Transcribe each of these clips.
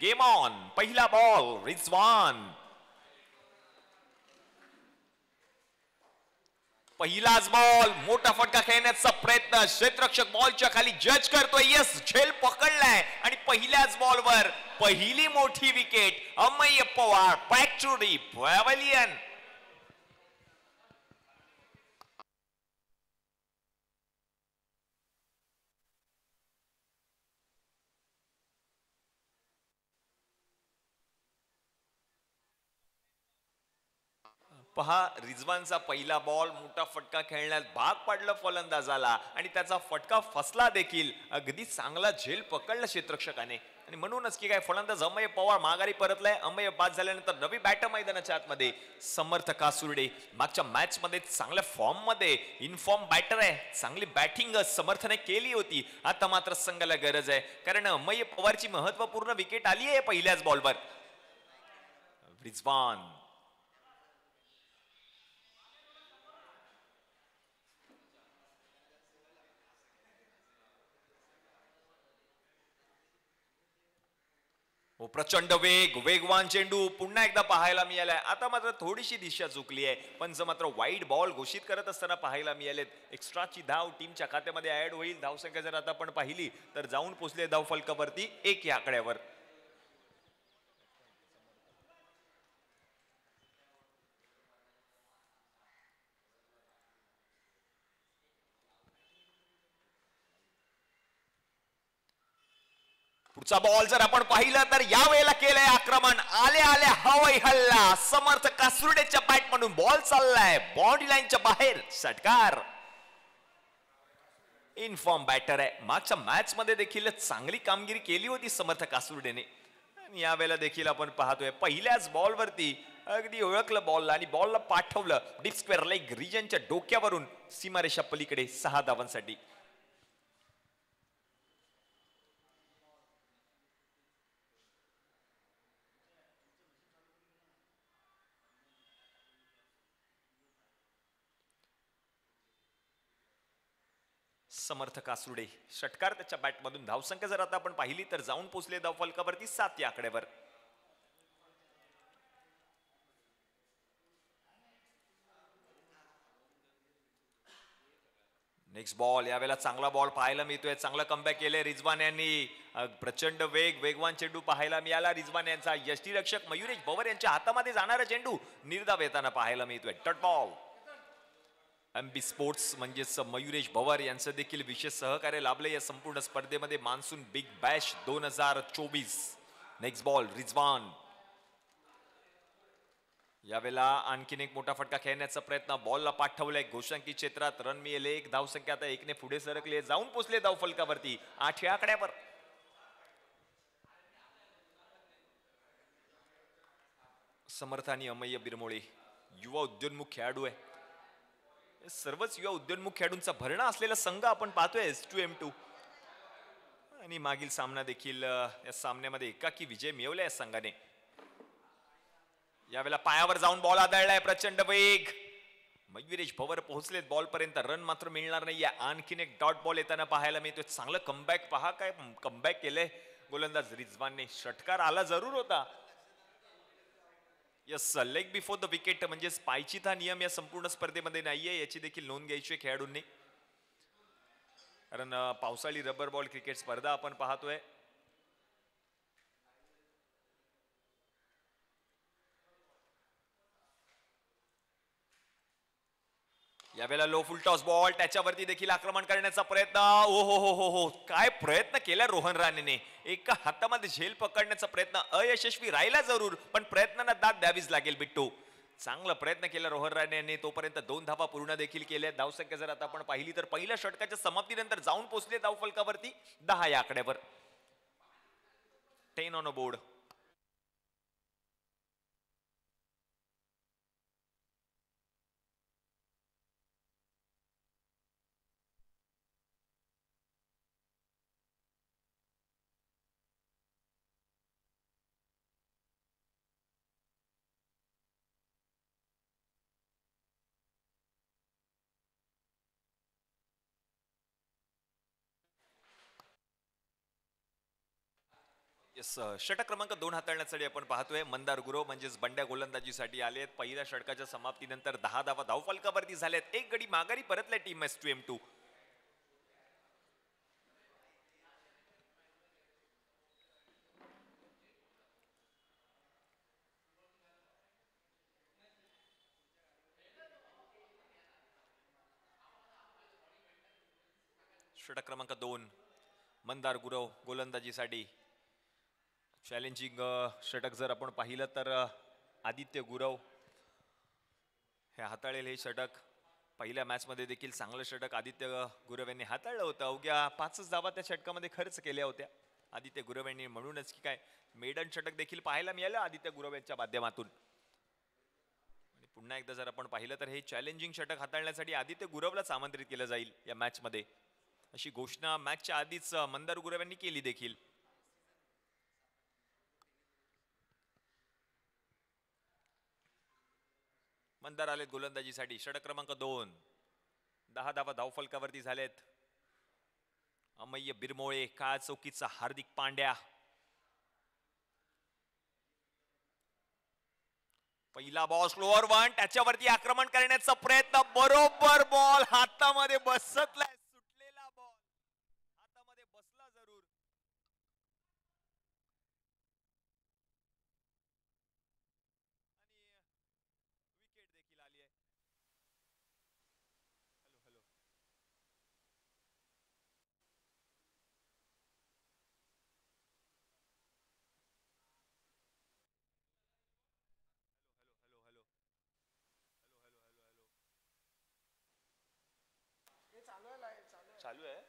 Game on. पहिला ball Rizwan. पहिलाच ball. मोठा फटका खेळण्याचा प्रयत्न. क्षेत्ररक्षक बॉलच्या खाली जज करतोय. यस, झेल पकडलाय आणि पहिल्याच बॉलवर पहिली मोठी wicket. Amey Pawar back to the pavilion. पहा, रिजवानचा पहिला बॉल मोठा फटका खेळण्यात भाग पडलं फलंदाजाला आणि त्याचा फटका फसला देखील. अगदी चांगला झेल पकडला क्षेत्ररक्षकाने आणि म्हणूनच की काय फलंदाज अमेय पवार माघारी परतलाय. अमेय बाद झाल्यानंतर नवी बॅटर मैदानाच्या आतमध्ये. समर्थ कासुर्डे मागच्या मॅच मध्ये चांगल्या फॉर्म मध्ये इनफॉर्म बॅटर आहे. चांगली बॅटिंग समर्थने केली होती. आता मात्र संघाला गरज आहे कारण अमेय पवारची महत्वपूर्ण विकेट आली आहे पहिल्याच बॉलवर. रिजवान प्रचंड वेगवान चेंडू पुन्हा एकदा पाहायला मिळालाय. आता मात्र थोडीशी दिशा चुकली आहे. पंच मात्र वाईड बॉल घोषित करत असताना पाहायला मिळालेत. एक्स्ट्राची धाव टीमच्या खात्यामध्ये ऍड होईल. धावसंख्या जर आता आपण पाहिली तर जाऊन पोहोचले धाव फलकावरती 1 या आकड्यावर. पुढचा बॉल जर आपण पाहिलं तर या वेळेला केलंय आक्रमण. आले हवाई हल्ला. समर्थ कासुर्डेच्या बॅट म्हणून बॉल चाललाय बाउंड्री लाईनच्या बाहेर. षटकार. इनफॉर्म बॅटर आहे. मागच्या मॅच मध्ये देखील चांगली कामगिरी केली होती समर्थ कासुर्डेने आणि यावेळेला देखील आपण पाहतोय पहिल्याच बॉलवरती अगदी ओळखलं बॉलला आणि बॉलला पाठवलं डीप स्क्वेअर लेग रिजनच्या डोक्यावरून सीमारेषा पलीकडे 6 धावांसाठी. समर्थ कासुर्डे षटकार त्याच्या बॅटमधून. धावसंख्या जर आता आपण पाहिली तर जाऊन पोहोचले धाव फलकावरती 7 या आकड्यावर. Next ball. यावेळेला चांगला बॉल पाहायला मिळतोय. चांगला कमबॅक केलंय रिजवान यांनी. प्रचंड वेगवान चेंडू पाहायला मिळाला रिजवान यांचा. यष्टीरक्षक मयुरेश भवर यांच्या हातामध्ये जाणारा चेंडू निर्धाव येताना पाहायला मिळतोय. Dot ball. एमबी स्पोर्ट्स म्हणजेच मयुरेश भवर यांचं देखील विशेष सहकार्य लाभले या संपूर्ण स्पर्धेमध्ये. Monsoon big Bash 2024. Next ball Rizwan. यावेळेला आणखीन एक मोठा फटका खेळण्याचा प्रयत्न. बॉलला पाठवलाय घोषांकी क्षेत्रात. रन मिळेल 1. धावसंख्या आता 1 ने पुढे सरकले. जाऊन पोचले धाव फलकावरती 8 या आकड्यावर. समर्थ आणि अमेय बिरमोळे युवा उद्योन्मुख खेळाडू आहे. सर्वच युवा उद्योन्मुख खेळाडूंचा भरणा असलेला संघ आपण पाहतोय S2M2 आणि मागील सामना देखील या सामन्यामध्ये एकाकी विजय मिळवला या संघाने. यावेळेला पायावर जाऊन बॉल आदळलाय. प्रचंड वेग. मयुरेश भवर पोहोचलेत बॉल पर्यंत. रन मात्र मिळणार नाहीये. आणखीन एक डॉट बॉल येताना पाहायला मिळतोय. चांगलं कमबॅक. पहा काय कमबॅक केलंय गोलंदाज रिजवानने. षटकार आला जरूर होता. Yes, leg before the wicket म्हणजेच पायचीत हा नियम या संपूर्ण स्पर्धेमध्ये नाहीये. याची देखील नोंद घ्यायची खेळाडूंनी कारण पावसाळी रबर बॉल क्रिकेट स्पर्धा आपण पाहतोय. यावेळेला लो फुल टॉस बॉल. त्याच्यावरती देखील आक्रमण करण्याचा प्रयत्न. ओ हो काय प्रयत्न केला रोहन राणेने. एका हातामध्ये झेल पकडण्याचा प्रयत्न अयशस्वी राहिला जरूर पण प्रयत्नांना दाद द्यावीच लागेल. बिट्टू चांगला प्रयत्न केला रोहन राणे यांनी. तोपर्यंत 2 धावा पूर्ण देखील केल्या. धावसंख्या जर आता आपण पाहिली तर पहिल्या षटकाच्या समाप्तीनंतर जाऊन पोहोचले धाव फलकावरती 10 या आकड्यावर. 10 ऑन अ बोर्ड. षटक क्रमांक 2 हाताळण्यासाठी आपण पाहतोय मंदार गुरव म्हणजेच बंड्या गोलंदाजीसाठी आलेत. पहिल्या षटकाच्या समाप्तीनंतर 10 धावा धावफलकावरती झाल्यात. एक गडी माघारी परतलाय टीम S2M2. षटक क्रमांक 2 मंदार गुरव गोलंदाजीसाठी. चॅलेंजिंग षटक जर आपण पाहिलं तर आदित्य गुरव हे हाताळेल हे षटक. पहिल्या मॅच मध्ये देखील चांगलं षटक आदित्य गुरव यांनी हाताळलं होतं. अवघ्या 5 धावा त्या षटकामध्ये खर्च केल्या होत्या आदित्य गुरव यांनी. म्हणूनच की काय मेडन षटक देखील पाहायला मिळालं आदित्य गुरव यांच्या माध्यमातून. आणि पुन्हा एकदा जर आपण पाहिलं तर हे चॅलेंजिंग षटक हाताळण्यासाठी आदित्य गुरवलाच आमंत्रित केलं जाईल या मॅच मध्ये, अशी घोषणा मॅचच्या आधीच मंदार गुरव यांनी केली देखील. मंदार आलेत गोलंदाजीसाठी. षटक क्रमांक 2 10 धावा धावफलकावरती झालेत. अमय्य बिरमोळे, काळ चौकीचा हार्दिक पांड्या. पहिला बॉल स्लोअर वन, त्याच्यावरती आक्रमण करण्याचा प्रयत्न. बरोबर बॉल हातामध्ये बसतलाय. सुटलेला बॉल हातामध्ये बसला जरूर. आणि विकेट देखील आली आहे. हॅलो हॅलो हॅलो हॅलो चालू आहे.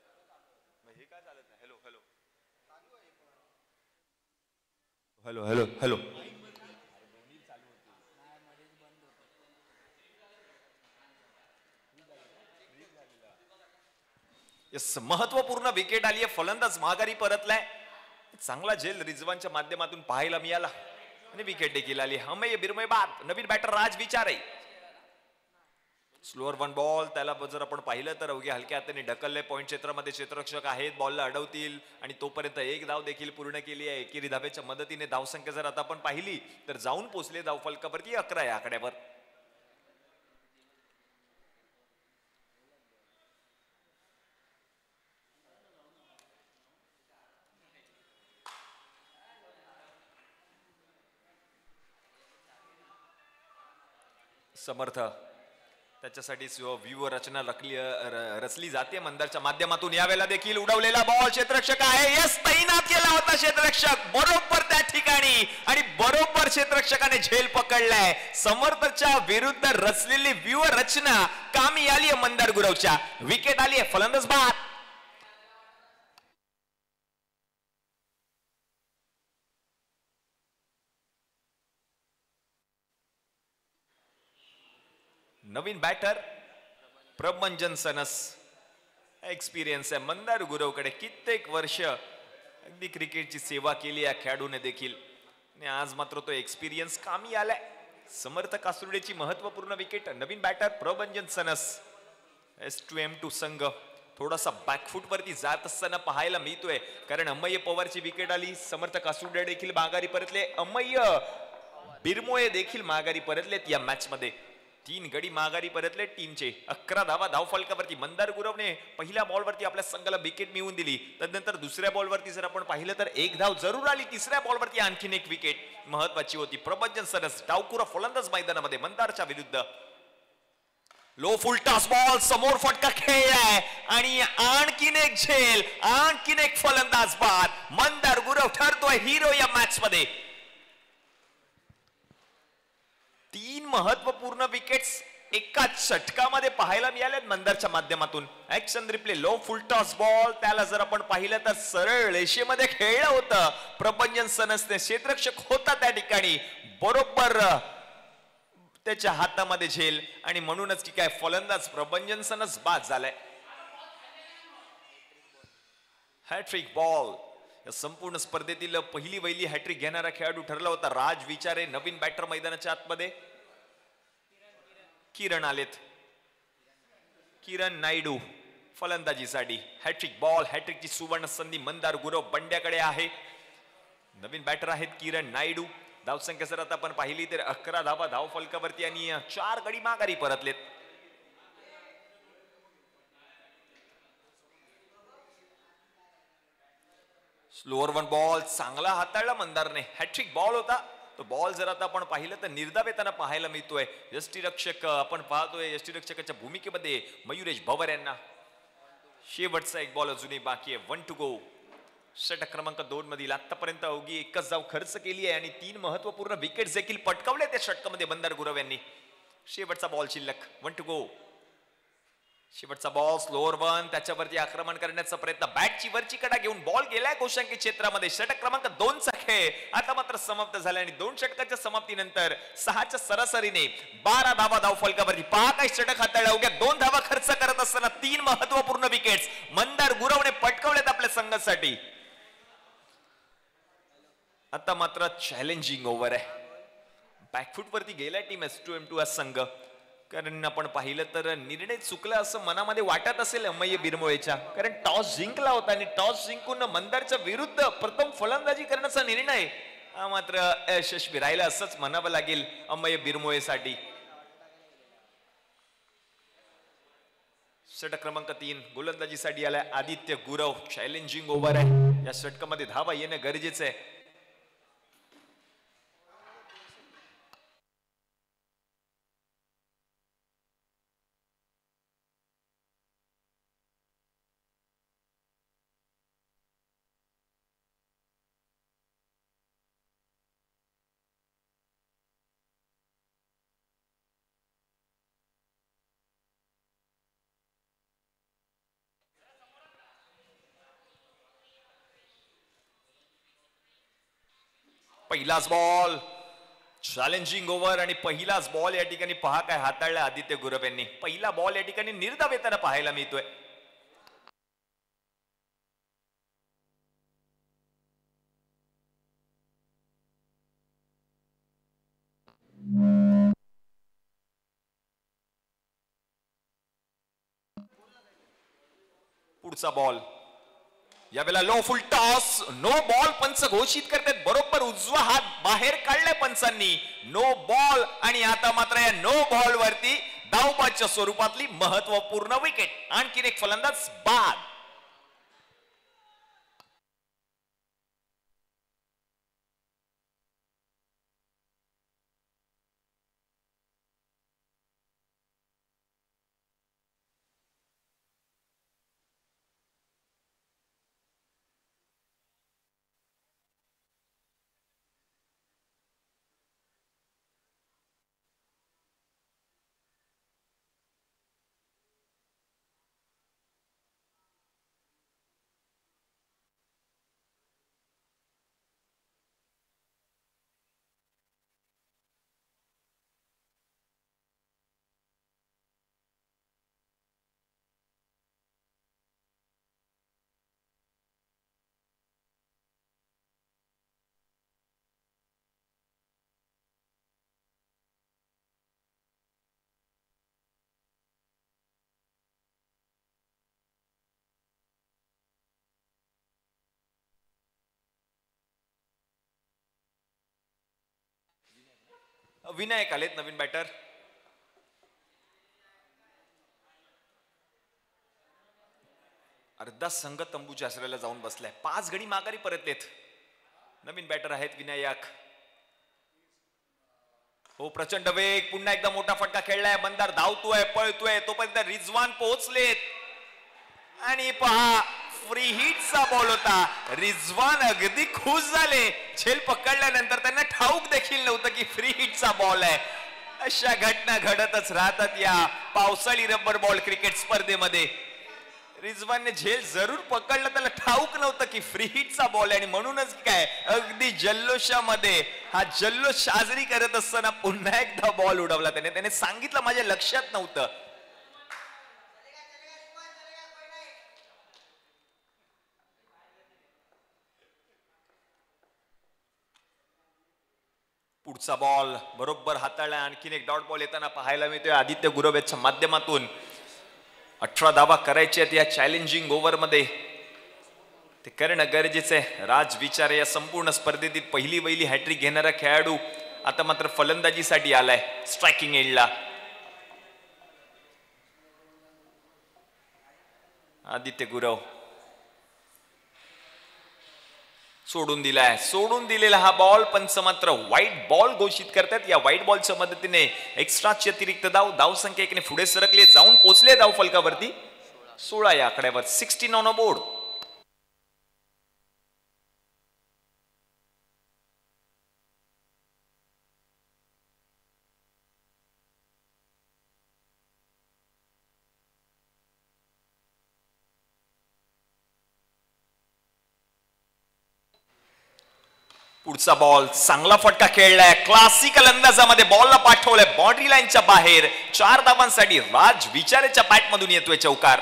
मग हे काय चालत नाही. Hello hello hello hello hello. महत्वपूर्ण विकेट आली आहे. फलंदाज माघारी परतलाय. चांगला झेल रिझवानच्या माध्यमातून पाहायला मिळाला आणि विकेट देखील आली. अमय्य बिरमोळे बाद. नवीन बॅटर राज विचारे. स्लोअर वन बॉल, त्याला जर आपण पाहिलं तर अवघ्या हलक्या हाताने ढकलले. पॉईंट क्षेत्रामध्ये क्षेत्ररक्षक आहेत, बॉलला अडवतील आणि तोपर्यंत एक धाव देखील पूर्ण केली आहे. एकेरी धावेच्या मदतीने धावसंख्या जर आता आपण पाहिली तर जाऊन पोहोचले धावफलकावरती 11 या आकड्यावर. समर्थ त्याच्यासाठी व्यूह रचना रचली जाते मंदारच्या माध्यमातून. यावेळेला देखील उडवलेला बॉल क्षेत्ररक्षक आहे. यस, तैनात केला होता क्षेत्ररक्षक बरोबर त्या ठिकाणी आणि बरोबर क्षेत्ररक्षकाने झेल पकडलाय. समर्थच्या विरुद्ध रचलेली व्यूह रचना कामी आली आहे मंदार गुरवच्या. विकेट आली आहे. फलंदाज बाद. नवीन बॅटर प्रभंजन सनस. एक्सपिरियन्स आहे मंदार गुरवकडे. कित्येक वर्ष अगदी क्रिकेटची सेवा केली या खेळाडूने देखील आणि आज मात्र तो एक्सपिरियन्स कामी आलाय. समर्थ कासुर्डेची महत्वपूर्ण विकेट. नवीन बॅटर प्रभंजन सनस. S2M2 संघ थोडासा बॅकफुट वरती जात असताना पाहायला मिळतोय, कारण अमय्य पवारची विकेट आली. समर्थ कासुर्डे देखील माघारी परतले. अमय्य बिरमोळे देखील माघारी परतलेत या मॅच मध्ये. 3 गडी माघारी परतले टीमचे. 11 धावा धावफलकावरती. मंदार गुरवने पहिल्या बॉलवरती आपल्या संघाला विकेट मिळवून दिली. त्यानंतर दुसऱ्या बॉलवरती जर आपण पाहिलं तर 1 धाव जरूर आली. तिसऱ्या बॉलवरती आणखीन एक विकेट महत्वाची होती. प्रभंजन सरस डावकुरा फलंदाज मैदानामध्ये मंदारच्या विरुद्ध. लो फुल टॉस बॉल, समोर फटका खेळलाय आणि आणखीन एक झेल, आणखीन एक फलंदाज बाद. मंदार गुरव ठरतोय हिरो या मॅच मध्ये. 3 महत्वपूर्ण विकेट्स एकाच षटकामध्ये पाहायला मिळाल्यात मंदारच्या माध्यमातून. Action replay. Low full toss ball, त्याला जर आपण पाहिलं तर सरळ रेषेमध्ये खेळलं होतं. प्रभंजन सनसने क्षेत्ररक्षक होता त्या ठिकाणी. बरोबर त्याच्या हातामध्ये झेल आणि म्हणूनच की काय फलंदाज प्रभंजन सनस बाद झालाय. Hat trick ball. या संपूर्ण स्पर्धेतील पहिली वहिली हॅट्रिक घेणारा खेळाडू ठरला होता राज विचारे. नवीन बॅटर मैदानाच्या आतमध्ये. किरण आलेत. किरण नायडू फलंदाजीसाठी. हॅट्रिक बॉल, हॅट्रिकची सुवर्ण संधी मंदार गुरव बंड्याकडे आहे. नवीन बॅटर आहेत किरण नायडू. धावसंख्या जर आता आपण पाहिली तर 11 धावा धाव फलकावरती आणि 4 गडी माघारी परतलेत. स्लोअर वन बॉल चांगला हाताळला मंदारने. हॅट्रिक बॉल होता तो बॉल. जर आता आपण पाहिलं तर निर्धाव येताना पाहायला मिळतोय. यष्टीरक्षक आपण पाहतोय यष्टीरक्षकाच्या भूमिकेमध्ये मयुरेश भवर यांना. शेवटचा एक बॉल अजूनही बाकी आहे. 1 to go. षटक क्रमांक 2 मधील आतापर्यंत अवघी एकच धाव खर्च केली आहे आणि 3 महत्वपूर्ण विकेट देखील पटकावल्या त्या षटकामध्ये मंदार गुरव यांनी. शेवटचा बॉल शिल्लक. 1 to go. शेवटचा बॉल स्लोअर वन. त्याच्यावरती आक्रमण करण्याचा प्रयत्न. बॅटची वरची कडा घेऊन बॉल गेलाय गोशांकी क्षेत्रामध्ये. षटक क्रमांक 2 चा खेळ आता मात्र समाप्त झाला आणि 2 षटकाच्या समाप्तीनंतर 6च्या सरासरीने 12 धावा धाव फलकावरती. पहा काय षटक हाताळल्या. अवघ्या 2 धावा खर्च करत असताना 3 महत्वपूर्ण विकेट्स मंदार गुरवने पटकावल्यात आपल्या संघासाठी. आता मात्र चॅलेंजिंग ओव्हर आहे. बॅकफुट वरती गेलाय टीम S2M2 हा संघ. कारण आपण पाहिलं तर निर्णय चुकला असं मनामध्ये वाटत असेल अमय बिरमोळेच्या. कारण टॉस जिंकला होता आणि टॉस जिंकून मंदारच्या विरुद्ध प्रथम फलंदाजी करण्याचा निर्णय हा मात्र यशस्वी राहिला असंच म्हणावं लागेल अमय बिरमोळेसाठी. षटक क्रमांक 3 गोलंदाजीसाठी आलाय आदित्य गुरव. चॅलेंजिंग ओव्हर आहे. या षटकामध्ये धावा येणं गरजेचं आहे. पहिलाच बॉल. चॅलेंजिंग ओव्हर आणि पहिलाच बॉल या ठिकाणी पहा काय हाताळला आदित्य गुरव यांनी. पहिला बॉल या ठिकाणी निर्धाव येताना पाहायला मिळतोय. पुढचा बॉल. यावेळेला low full toss. No ball पंच घोषित करतात. बरोबर उजवा हात बाहेर काढलाय पंचांनी. नो बॉल आणि आता मात्र या नो बॉल वरती धावबादच्या स्वरूपातली महत्वपूर्ण विकेट. आणखीन एक फलंदाज बाद. विनायक आलेत नवीन बॅटर. अर्धा संघ तंबूच्या आश्रयाला जाऊन बसलाय. 5 गडी माघारी परतलेत. नवीन बॅटर आहेत विनायक. हो प्रचंड वेग. पुन्हा एकदा मोठा फटका खेळलाय. मंदार धावतोय पळतोय तोपर्यंत रिजवान पोहोचलेत आणि पहा फ्री हिटचा बॉल होता. रिजवान अगदी खुश झाले. झेल पकडल्यानंतर त्यांना ठाऊक देखील नव्हतं की फ्री हिटचा बॉल आहे. अशा घटना घडतच राहतात या पावसाळी रबर बॉल क्रिकेट स्पर्धेमध्ये. रिजवानने झेल जरूर पकडलं. त्याला ठाऊक नव्हतं की फ्री हिटचा बॉल आहे आणि म्हणूनच काय अगदी जल्लोषामध्ये हा जल्लोष साजरी करत असताना पुन्हा एकदा बॉल उडवला त्याने सांगितलं माझ्या लक्षात नव्हतं. पुढचा बॉल बरोबर हाताळला. आणखीन एक डॉट बॉल येताना पाहायला मिळतोय आदित्य गुरव याच्या माध्यमातून. 18 धावा करायच्या आहेत या चॅलेंजिंग ओव्हर मध्ये. ते करणं गरजेचं आहे. राज विचारे या संपूर्ण स्पर्धेतील पहिली हॅट्रिक घेणारा खेळाडू आता मात्र फलंदाजीसाठी आलाय स्ट्रायकिंग एंडला. आदित्य गुरव सोडून दिलेला हा बॉल. पंच मात्र व्हाईट बॉल घोषित करतात. या व्हाईट बॉलच्या मदतीने एक्स्ट्राची अतिरिक्त धाव संख्या एकने पुढे सरकले, जाऊन पोहोचले धाव फलकावरती 16 या आकड्यावर. 16 ऑन अ बोर्ड. पुढचा बॉल चांगला फटका खेळलाय. क्लासिकल अंदाजामध्ये बॉलला पाठवलंय बाउंड्री लाईनच्या बाहेर. 4 धावांसाठी राज विचारेच्या बॅट मधून येतोय चौकार.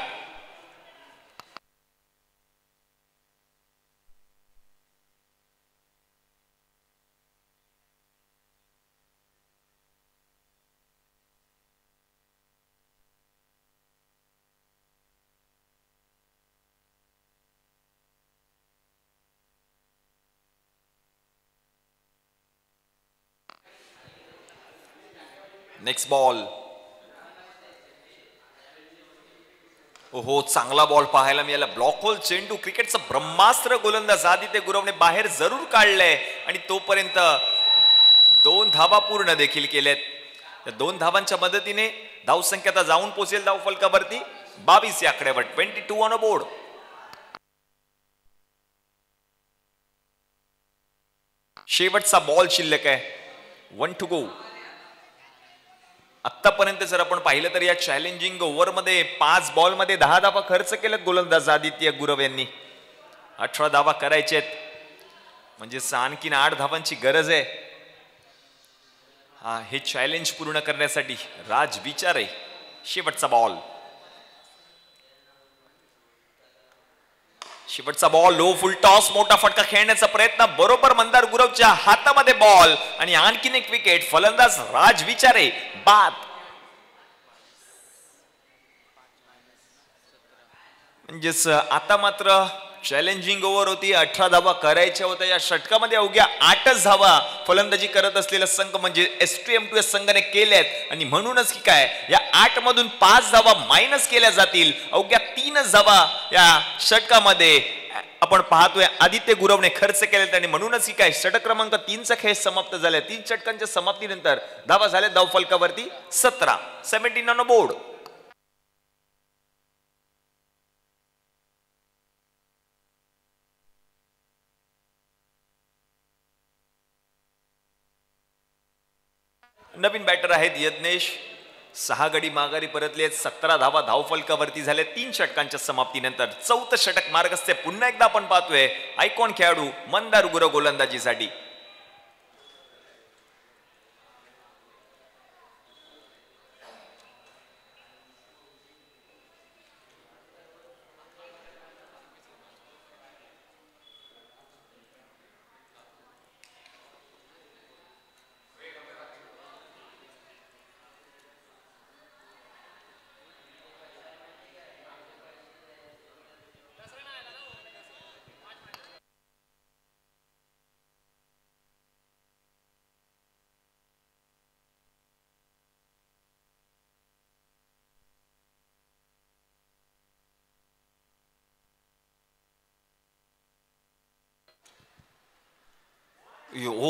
Next ball. ओहो, चांगला बॉल पाहायला मिळाला. ब्लॉक होल चेंडू. क्रिकेटचं ब्रह्मास्त्र गोलंदाज आदित्य गुरवने बाहेर जरूर काढलंय आणि तोपर्यंत 2 धावा पूर्ण देखील केल्यात. त्या 2 धावांच्या मदतीने धावसंख्या आता जाऊन पोहोचेल धाव फलकावरती 22 या आकड्यावर. 22 ऑन अ बोर्ड. शेवटचा बॉल शिल्लक आहे. 1 टू गो. आतापर्यंत जर आपण पाहिलं तर या चॅलेंजिंग ओव्हर मध्ये 5 बॉल मध्ये 10 धावा खर्च केल्यात गोलंदाज आदित्य गुरव यांनी. 18 धावा करायचे म्हणजे आणखीन 8 धावांची गरज आहे. हे चॅलेंज पूर्ण करण्यासाठी राज विचारे. शेवटचा बॉल. Low full toss. मोठा फटका खेळण्याचा प्रयत्न. बरोबर मंदार गुरवच्या हातामध्ये बॉल आणि आणखीन एक विकेट. फलंदाज राज विचारे बाद. म्हणजेच आता मात्र चॅलेंजिंग ओव्हर होती. 18 धावा करायच्या होत्या. या षटकामध्ये अवघ्या 8च धावा फलंदाजी करत असलेला संघ म्हणजे STM2S संघाने केल्यात आणि म्हणूनच की काय या 8 मधून 5 धावा मायनस केल्या जातील. अवघ्या 3च धावा या षटकामध्ये आपण पाहतोय आदित्य गुरवने खर्च केले आणि म्हणूनच की काय षटक क्रमांक 3चा खेळ समाप्त झाला. 3 षटकांच्या समाप्तीनंतर धावा झाल्या धाव फलकावरती 17. 17 ऑन बोर्ड. नवीन बॅटर आहेत यज्ञेश. 6 गडी माघारी परतलेत. 17 धावा धाव फलकावरती झाले 3 षटकांच्या समाप्तीनंतर. 4थं षटक मार्गस्थ. पुन्हा एकदा आपण पाहतोय आयकॉन खेळाडू मंदार गुरव गोलंदाजीसाठी.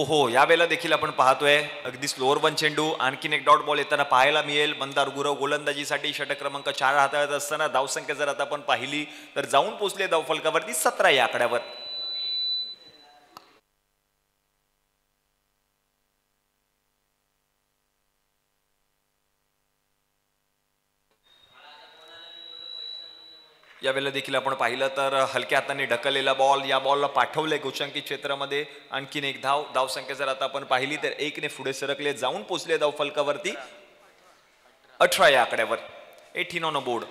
हो, यावेळेला देखील आपण पाहतोय अगदी स्लोअर 1 चेंडू. आणखीन एक डॉट बॉल येताना पाहायला मिळेल. मंदार गुरव गोलंदाजीसाठी. षटक क्रमांक 4 हाताळत असताना धावसंख्या जर आता आपण पाहिली तर जाऊन पोहोचले धाव फलकावरती 17 या आकड्यावर. यावेळेला देखील आपण पाहिलं तर हलक्या हाताने ढकललेला बॉल. या बॉलला पाठवलंय गोशांकित क्षेत्रामध्ये. आणखीन एक धावसंख्या जर आता आपण पाहिली तर 1ने पुढे सरकले, जाऊन पोहोचले धाव फलकावरती 18 या आकड्यावर. 18 ऑन अ बोर्ड.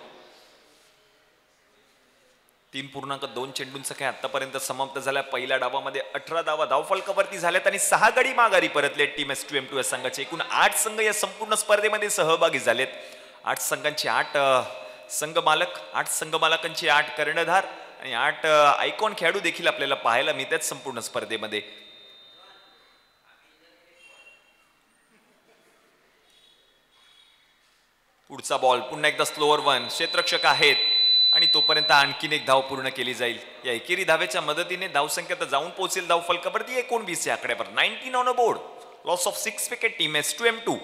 3.2 चेंडूंचा खेळ आतापर्यंत समाप्त झाला. पहिल्या डावामध्ये 18 धावा धाव फलकावरती झाल्यात आणि 6 गडी माघारी परतले टीम STM2S संघाचे. एकूण 8 संघ या संपूर्ण स्पर्धेमध्ये सहभागी झालेत. 8 संघांचे 8 संघ मालक, 8 संघ मालकांचे 8 कर्णधार आणि 8 आयकॉन खेळाडू देखील आपल्याला पाहायला मिळतात संपूर्ण स्पर्धेमध्ये. पुढचा बॉल पुन्हा एकदा स्लोअर वन, क्षेत्ररक्षक आहेत आणि तोपर्यंत आणखीन एक धाव पूर्ण केली जाईल. या एकेरी धावेच्या मदतीने धावसंख्या तर जाऊन पोहोचेल धाव फलकावरती 19 या आकड्यावर. 19 on a board. Loss of 6 wicket. Team S 2M2.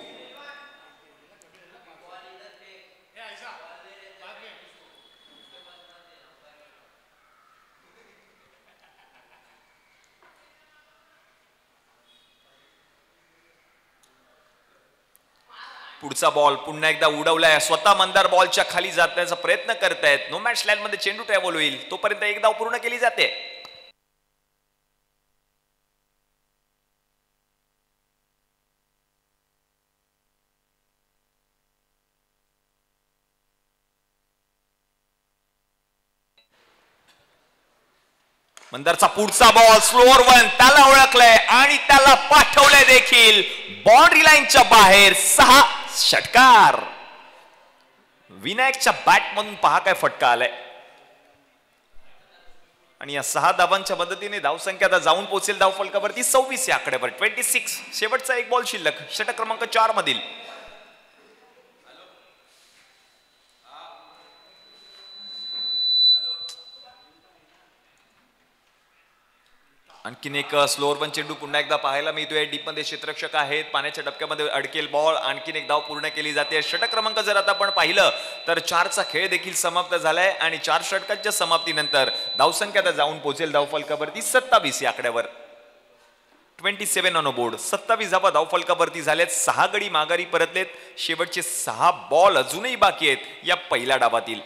पुढचा बॉल पुन्हा एकदा उडवलाय. स्वतः मंदार बॉलच्या खाली जाण्याचा प्रयत्न करतायत. नो मॅच लाईन मध्ये चेंडू ट्रॅव्हल होईल तोपर्यंत एक धाव पूर्ण केली जाते. मंदारचा पुढचा बॉल स्लोअर वन, त्याला ओळखलंय आणि त्याला पाठवलंय देखील बाउंड्री लाईनच्या बाहेर. 6 षटकार. विनायकच्या बॅट मधून पहा काय फटका आलाय आणि या 6 धावांच्या मदतीने धावसंख्या आता जाऊन पोहोचेल धाव फलकावरती 26 या आकड्यावर. 26. शेवटचा एक बॉल शिल्लक षटक क्रमांक 4 मधील. आणखीन एक स्लोअर वन चेंडू पुन्हा एकदा पाहायला मिळतोय. डीप मध्ये क्षेत्ररक्षक आहेत. पाण्याच्या डबक्यामध्ये अडकेल बॉल. आणखीन एक धाव पूर्ण केली जाते. षटक क्रमांक जर आता आपण पाहिलं तर 4चा खेळ देखील समाप्त झालाय आणि 4 षटकांच्या समाप्तीनंतर धावसंख्या आता जाऊन पोहोचेल धाव फलकावरती 27 या आकड्यावर. 27 ऑन बोर्ड. 27 धावा धाव फलकावरती झाल्यात. 6 गडी माघारी परतलेत. शेवटचे 6 बॉल अजूनही बाकी आहेत या पहिल्या डावातील.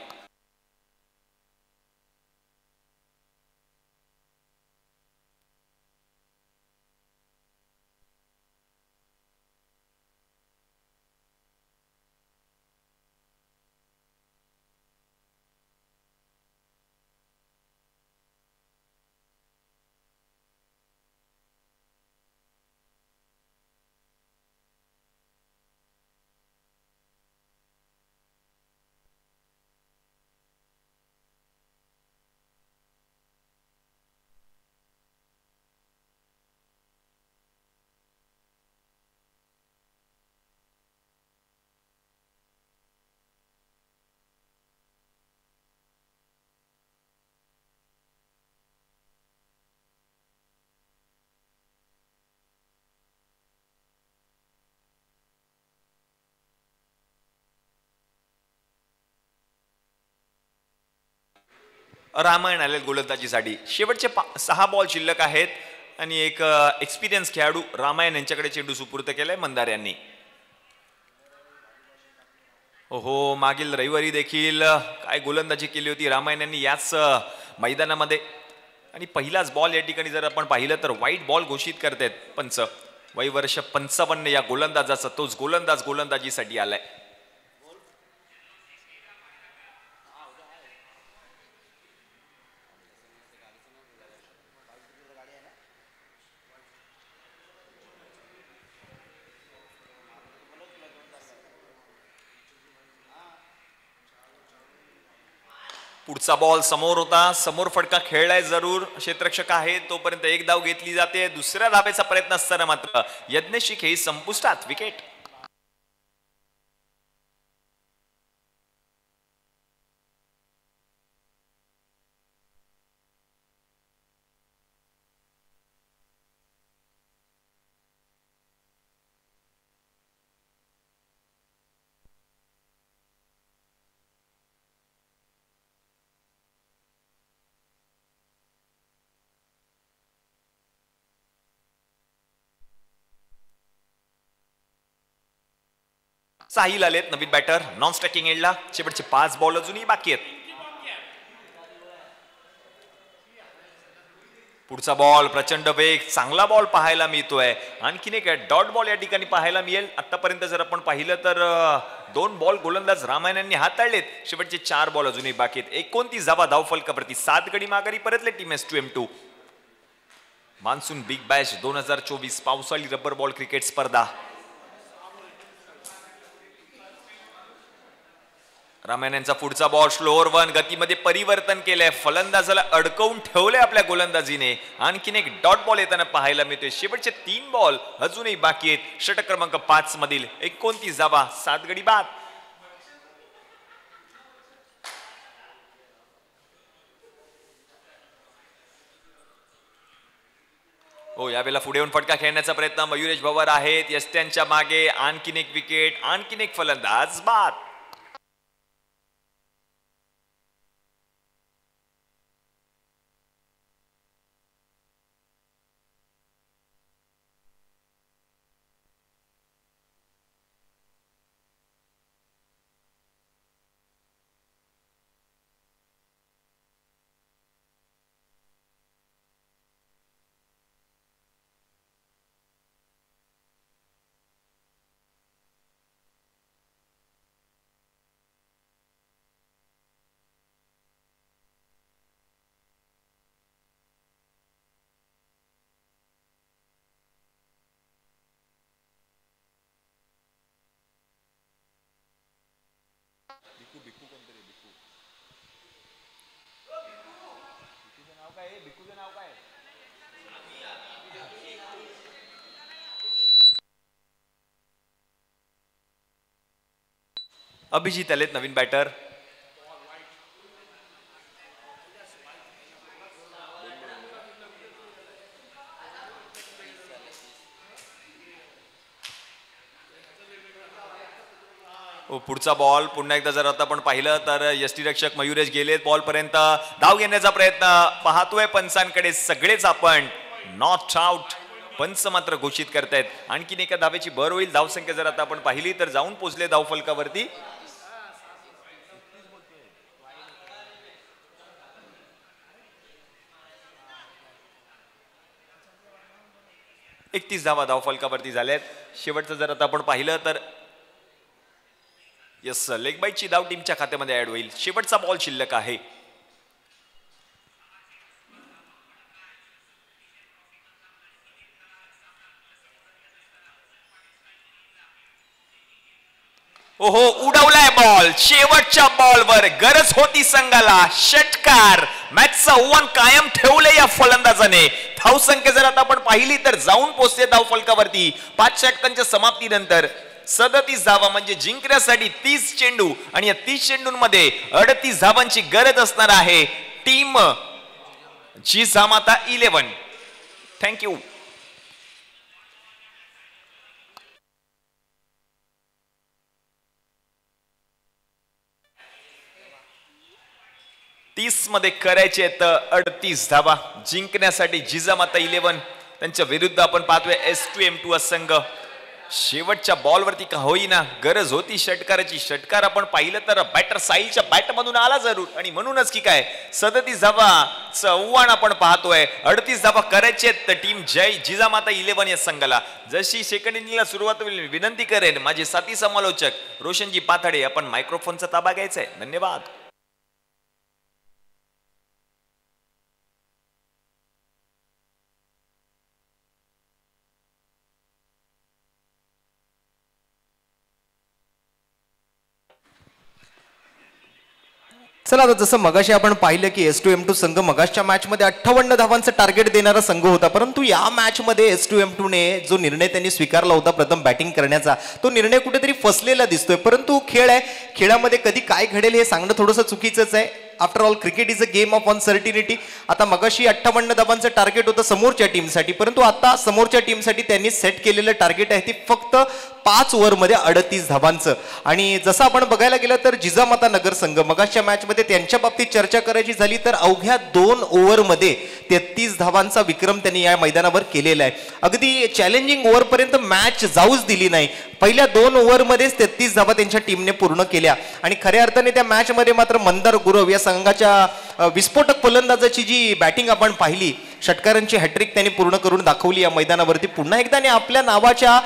रामायण आले गोलंदाजीसाठी. शेवटचे 6 बॉल शिल्लक आहेत आणि एक एक्सपिरियन्स खेळाडू रामायण यांच्याकडे चेंडू सुपूर्द केलाय मंदार यांनी. हो, मागील रविवारी देखील काय गोलंदाजी केली होती रामायण यांनी याच मैदानामध्ये आणि पहिलाच बॉल या ठिकाणी जर आपण पाहिलं तर वाईट बॉल घोषित करतायत पंच. वय वर्ष 55 या गोलंदाजाचा तोच गोलंदाज गोलंदाजीसाठी आलाय. पुढचा बॉल समोर होता. समोर फटका खेळलाय जरूर. क्षेत्ररक्षक आहे तोपर्यंत एक धाव घेतली जाते. दुसऱ्या धावेचा प्रयत्न असताना मात्र यज्ञेश शिखे संपुष्टात. विकेट. साहिल आलेत नवीन बॅटर नॉन स्ट्रायकिंग एंडला. शेवटचे 5 बॉल अजूनही बाकी आहेत. पुढचा बॉल प्रचंड वेग, चांगला बॉल पाहायला मिळतोय. आणखीन एक डॉट बॉल या ठिकाणी पाहायला मिळेल. आतापर्यंत जर आपण पाहिलं तर 2 बॉल गोलंदाज रामायण यांनी हाताळलेत. शेवटचे 4 बॉल अजूनही बाकी आहेत. 29 धावा धाव फलकावरती. 7 गडी माघारी परतले team S 2M2. Monsoon big Bash 2024 पावसाळी रबर बॉल क्रिकेट स्पर्धा. रामायण यांचा पुढचा बॉल स्लोअर वन, गतीमध्ये परिवर्तन केलंय, फलंदाजाला अडकवून ठेवलंय आपल्या गोलंदाजीने. आणखीन एक डॉट बॉल येताना पाहायला मिळतोय. शेवटचे 3 बॉल अजूनही बाकी आहेत. षटक क्रमांक 5 मधील 29 धावा, 7 गडी बाद. हो, यावेळेला पुढे येऊन फटका खेळण्याचा प्रयत्न मयुरेश भवर आहेत. यष्ट्यांच्या मागे आणखीन एक विकेट, आणखीन एक फलंदाज बाद. अभिजित आलेत नवीन बॅटर. पुढचा बॉल पुन्हा एकदा जर आता आपण पाहिलं तर यष्टीरक्षक मयुरेश गेलेत बॉल पर्यंत. धाव घेण्याचा प्रयत्न पाहतोय पंचांकडे सगळेच आपण. नॉट आउट पंच मात्र घोषित करतायत. आणखीन एका धावेची भर होईल. धावसंख्या जर आता आपण पाहिली तर जाऊन पोहोचले धावफलकावरती. एकतीस धावा धावफलकावरती झाल्यात. शेवटचं जर आता आपण पाहिलं तर यस, लेग बाईटची धाव टीमच्या खात्यामध्ये ऍड होईल. शेवटचा बॉल शिल्लक आहे. ओहो, उडवलाय बॉल. शेवटच्या बॉलवर गरज होती संघाला. षटकार. मॅचचा ओव्हन कायम ठेवले या फलंदाजाने. धावसंख्या जर आता आपण पाहिली तर जाऊन पोहोचते धावफलकावरती. 5 षटकांच्या समाप्तीनंतर 37 धावा म्हणजे जिंकण्यासाठी 30 चेंडू आणि या 30 चेंडूंमध्ये 38 धावांची गरज असणार आहे टीम जिजामाता 11. थँक्यू. मध्ये करायचे तर 38 धावा जिंकण्यासाठी जिजामाता 11. त्यांच्या विरुद्ध आपण पाहतोय S2M2 संघ. शेवटच्या बॉलवरती का होईना गरज होती षटकाराची. षटकार आपण पाहिलं तर बॅटर साहिलच्या बॅट मधून आला जरूर आणि म्हणूनच की काय 37 धावाचं आव्हान आपण पाहतोय. 38 धावा करायचे तर टीम जय जिजामाता 11 या संघाला. जशी सेकंड इनिंगला सुरुवात होईल विनंती करेन माझे साथी समालोचक रोशनजी पाथाडे आपण मायक्रोफोनचा ताबा घ्यायचा आहे. धन्यवाद. चला आता जसं मगाशी आपण पाहिलं की S2M2 संघ मगाशच्या मॅच मध्ये 58 धावांचं टार्गेट देणारा संघ होता, परंतु या मॅच मध्ये S2M2 ने जो निर्णय त्यांनी स्वीकारला होता प्रथम बॅटिंग करण्याचा तो निर्णय कुठेतरी फसलेला दिसतोय. परंतु खेळ आहे, खेळामध्ये कधी काय घडेल हे सांगणं थोडंसं चुकीचंच आहे. After all cricket is a game of uncertainty. आता मगाशी 58 धावांचं टार्गेट होतं समोरच्या टीमसाठी, परंतु आता समोरच्या टीमसाठी त्यांनी सेट केलेलं टार्गेट आहे ती फक्त 5 ओव्हरमध्ये 38 धावांचं. आणि जसं आपण बघायला गेलं तर जिजामाता नगर संघ मगाशच्या मॅच मध्ये त्यांच्या बाबतीत चर्चा करायची झाली तर अवघ्या 2 ओव्हरमध्ये 33 धावांचा विक्रम त्यांनी या मैदानावर केलेला आहे. अगदी चॅलेंजिंग ओव्हर पर्यंत मॅच जाऊच दिली नाही. पहिल्या 2 ओव्हरमध्येच 33 धावा त्यांच्या टीमने पूर्ण केल्या आणि खऱ्या अर्थाने त्या मॅच मध्ये मात्र मंदार गुरव या संघाच्या विस्फोटक फलंदाजाची जी बॅटिंग आपण पाहिली, षटकारांची हॅट्रिक त्यांनी पूर्ण करून दाखवली या मैदानावरती. पुन्हा एकदा आपल्या नावाच्या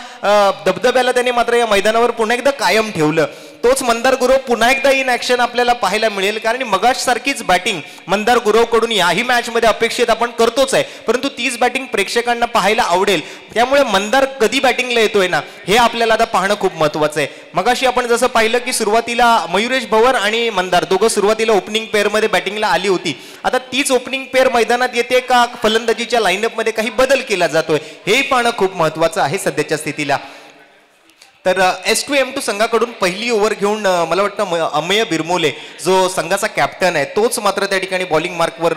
दबदब्याला त्यांनी मात्र या मैदानावर पुन्हा एकदा कायम ठेवलं. तोच मंदार गुरव पुन्हा एकदा इन ऍक्शन आपल्याला पाहायला मिळेल, कारण मगाश सारखीच बॅटिंग मंदार गुरव कडून याही मॅच मध्ये अपेक्षित आपण करतोच आहे, परंतु तीच बॅटिंग प्रेक्षकांना पाहायला आवडेल. त्यामुळे मंदार कधी बॅटिंगला येतोय ना, हे आपल्याला आता पाहणं खूप महत्वाचं आहे. मगाशी आपण जसं पाहिलं की सुरुवातीला मयुरेश भवर आणि मंदार दोघं सुरुवातीला ओपनिंग पेअर मध्ये बॅटिंगला आली होती. आता तीच ओपनिंग पेअर मैदानात येते का फलंदाजीच्या लाईनअप मध्ये काही बदल केला जातोय, हे पाहणं खूप महत्वाचं आहे सध्याच्या स्थितीला. तर S2M2 संघाकडून पहिली ओव्हर घेऊन मला वाटतं अमेय बिरमोले जो संघाचा कॅप्टन आहे तोच मात्र त्या ठिकाणी बॉलिंग मार्कवर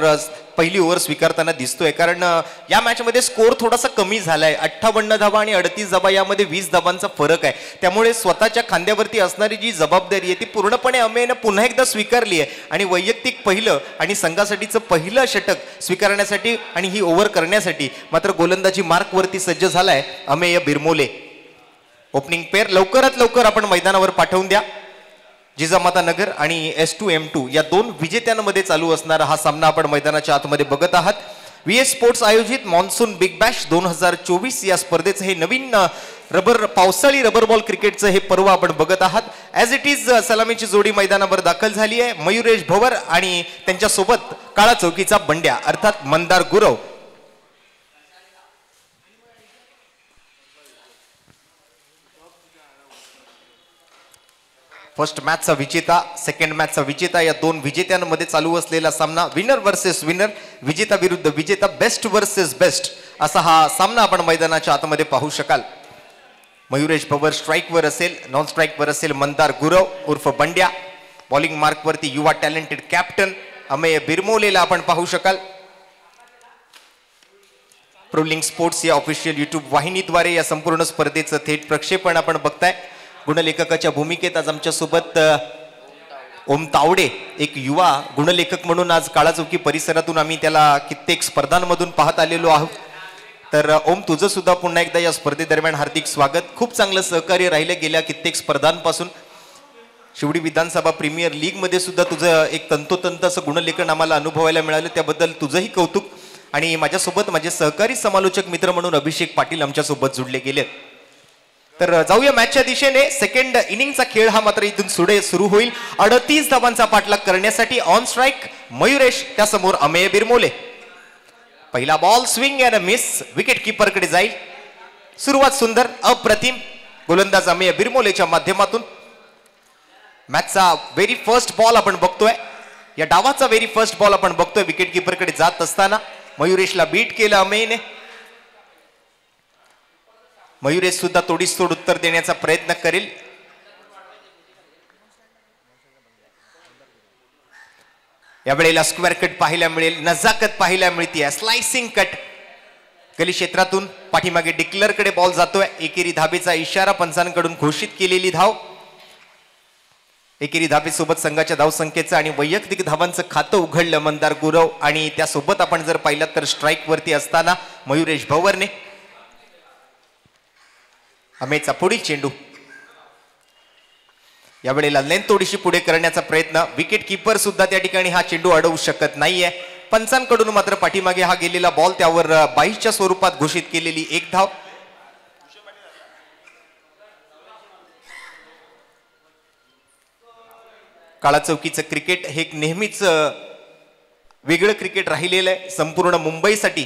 पहिली ओव्हर स्वीकारताना दिसतोय. कारण या मॅच मध्ये स्कोर थोडासा कमी झालाय, 58 धावा आणि 38 धावा, यामध्ये 20 धावांचा फरक आहे. त्यामुळे स्वतःच्या खांद्यावरती असणारी जी जबाबदारी आहे ती पूर्णपणे अमेयनं पुन्हा एकदा स्वीकारली आहे आणि वैयक्तिक पहिलं आणि संघासाठीचं पहिलं षटक स्वीकारण्यासाठी आणि ही ओव्हर करण्यासाठी मात्र गोलंदाजी मार्कवरती सज्ज झालाय अमेय बिरमोले. ओपनिंग पेअर लवकरात लवकर आपण मैदानावर पाठवून द्या. जिजामाता नगर आणि S2M2 या दोन विजेत्यांमध्ये चालू असणारा हा सामना आपण मैदानाच्या आतमध्ये बघत आहात. VS स्पोर्ट्स आयोजित मॉन्सून बिग बॅश 2024 या स्पर्धेचं हे नवीन पावसाळी रबर बॉल क्रिकेटचं हे पर्व आपण बघत आहात. ॲज इट इज सलामीची जोडी मैदानावर दाखल झाली आहे. मयुरेश भवर आणि त्यांच्यासोबत काळा चौकीचा बंड्या अर्थात मंदार गुरव. फर्स्ट मॅचचा विजेता, सेकंड मॅचचा विजेता, या दोन विजेत्यांमध्ये चालू असलेला सामना, विनर वर्सेस विनर, विजेता विरुद्ध विजेता, बेस्ट वर्सेस बेस्ट असा हा सामना आपण मैदानाच्या आतमध्ये पाहू शकाल. मयुरेश भवर स्ट्राईकवर असेल, नॉन स्ट्राईकवर असेल मंदार गुरव उर्फ बंड्या. बॉलिंग मार्कवरती युवा टॅलेंटेड कॅप्टन अमेय बिरमोलेला आपण पाहू शकाल. प्रोलिंग स्पोर्ट्स या ऑफिशियल युट्यूब वाहिनीद्वारे या संपूर्ण स्पर्धेचं थेट प्रक्षेपण आपण बघताय. गुणलेखकाच्या भूमिकेत आज आमच्या सोबत ओम तावडे, एक युवा गुणलेखक म्हणून आज काळाचौकी परिसरातून आम्ही त्याला कित्येक स्पर्धांमधून पाहत आलेलो आहोत. तर ओम, तुझं सुद्धा पुन्हा एकदा या स्पर्धेदरम्यान हार्दिक स्वागत. खूप चांगलं सहकार्य राहिलं गेल्या कित्येक स्पर्धांपासून. शिवडी विधानसभा प्रीमियर लीग मध्ये सुद्धा तुझं एक तंतोतंत असं गुणलेखन आम्हाला अनुभवायला मिळालं, त्याबद्दल तुझंही कौतुक. आणि माझ्यासोबत माझे सहकारी समालोचक मित्र म्हणून अभिषेक पाटील आमच्यासोबत जुडले गेले. तर जाऊया मॅचच्या दिशेने. सेकंड इनिंगचा खेळ हा मात्र इथून सुरू होईल. 38 धावांचा पाठलाग करण्यासाठी ऑन स्ट्राईक मयुरेश, त्यासमोर अमेय बिरमोले. पहिला ball swing and miss, wicket keeper कडे जाईल. सुरुवात सुंदर, अप्रतिम गोलंदाज अमेय बिरमोलेच्या माध्यमातून. मॅचचा व्हेरी फर्स्ट बॉल आपण बघतोय, या डावाचा व्हेरी फर्स्ट बॉल आपण बघतोय. विकेट किपर कडे जात असताना मयुरेशला बीट केलं अमेयने. मयुरेश सुद्धा तोडीस तोड उत्तर देण्याचा प्रयत्न करेल. यावेळेला स्क्वेअर कट पाहायला मिळेल, नजाकत पाहायला मिळते. स्लायसिंग कट गली क्षेत्रातून पाठीमागे डिक्लर कडे बॉल जातोय. एकेरी धाबेचा इशारा पंचांकडून घोषित केलेली धाव. एकेरी धाबेसोबत संघाच्या धावसंख्येचं आणि वैयक्तिक धावांचं खातं उघडलं मंदार गुरव. आणि त्यासोबत आपण जर पाहिलं तर स्ट्राईक वरती असताना मयुरेश भवरने. अमेयचा पुढील चेंडू, यावेळेला लेंथ थोडीशी पुढे करण्याचा प्रयत्न. विकेट किपर सुद्धा त्या ठिकाणी हा चेंडू अडवू शकत नाहीये. पंचांकडून मात्र पाठीमागे हा गेलेला बॉल, त्यावर 22च्या स्वरूपात घोषित केलेली एक धाव. काळा चौकीचं क्रिकेट हे नेहमीच वेगळं क्रिकेट राहिलेलं आहे संपूर्ण मुंबईसाठी.